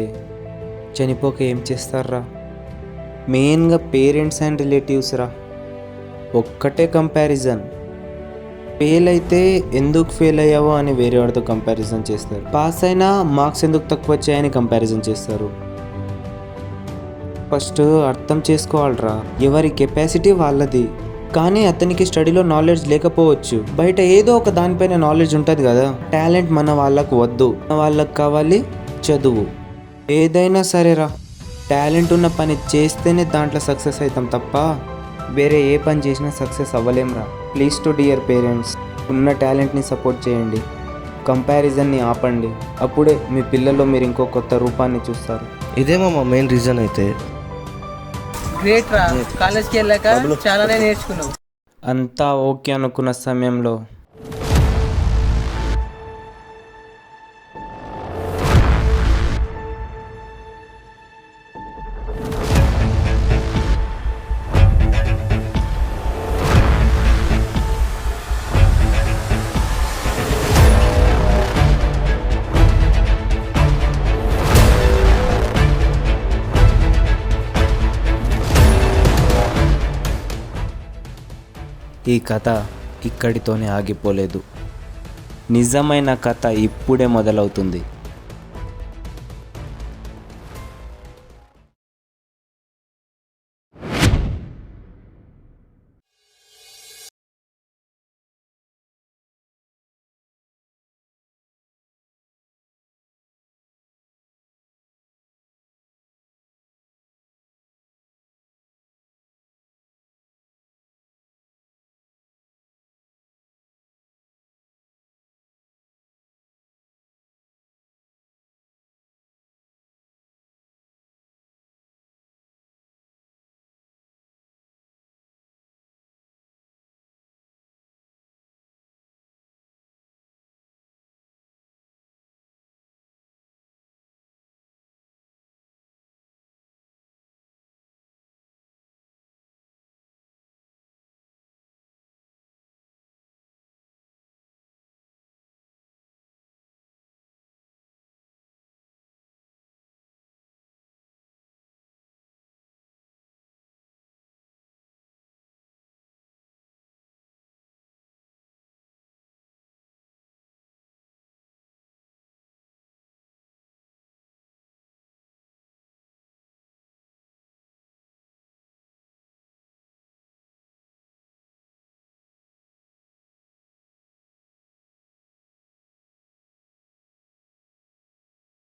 చనిపోక ఏం చేస్తారా. మెయిన్గా పేరెంట్స్ అండ్ రిలేటివ్స్ రా. ఒక్కటే కంపారిజన్. ఫెయిల్ అయితే ఎందుకు ఫెయిల్ అయ్యావో అని వేరే వాడితో కంపారిజన్ చేస్తారు. పాస్ అయినా మార్క్స్ ఎందుకు తక్కువ వచ్చాయని కంపారిజన్ చేస్తారు. ఫస్ట్ అర్థం చేసుకోవాలరా, ఎవరి కెపాసిటీ వాళ్ళది. కానీ అతనికి స్టడీలో నాలెడ్జ్ లేకపోవచ్చు, బయట ఏదో ఒక దానిపైన నాలెడ్జ్ ఉంటుంది కదా. టాలెంట్ మన వాళ్ళకు వద్దు, మన వాళ్ళకు కావాలి చదువు. ఏదైనా సరేరా, టాలెంట్ ఉన్న పని చేస్తేనే దాంట్లో సక్సెస్ అవుతాం తప్ప వేరే ఏ పని చేసినా సక్సెస్ అవ్వలేంరా. ప్లీజ్ టు డియర్ పేరెంట్స్, ఉన్న టాలెంట్ని సపోర్ట్ చేయండి, కంపారిజన్ని ఆపండి. అప్పుడే మీ పిల్లల్లో మీరు ఇంకో కొత్త రూపాన్ని చూస్తారు. ఇదేమో మా మెయిన్ రీజన్ అయితే. గ్రేట్ రా, కాలేజ్కి వెళ్ళాక చాలానే నేర్చుకున్నావు. అంతా ఓకే అనుకున్న సమయంలో ఈ కథ ఇక్కడితోనే ఆగిపోలేదు. నిజమైన కథ ఇప్పుడే మొదలవుతుంది.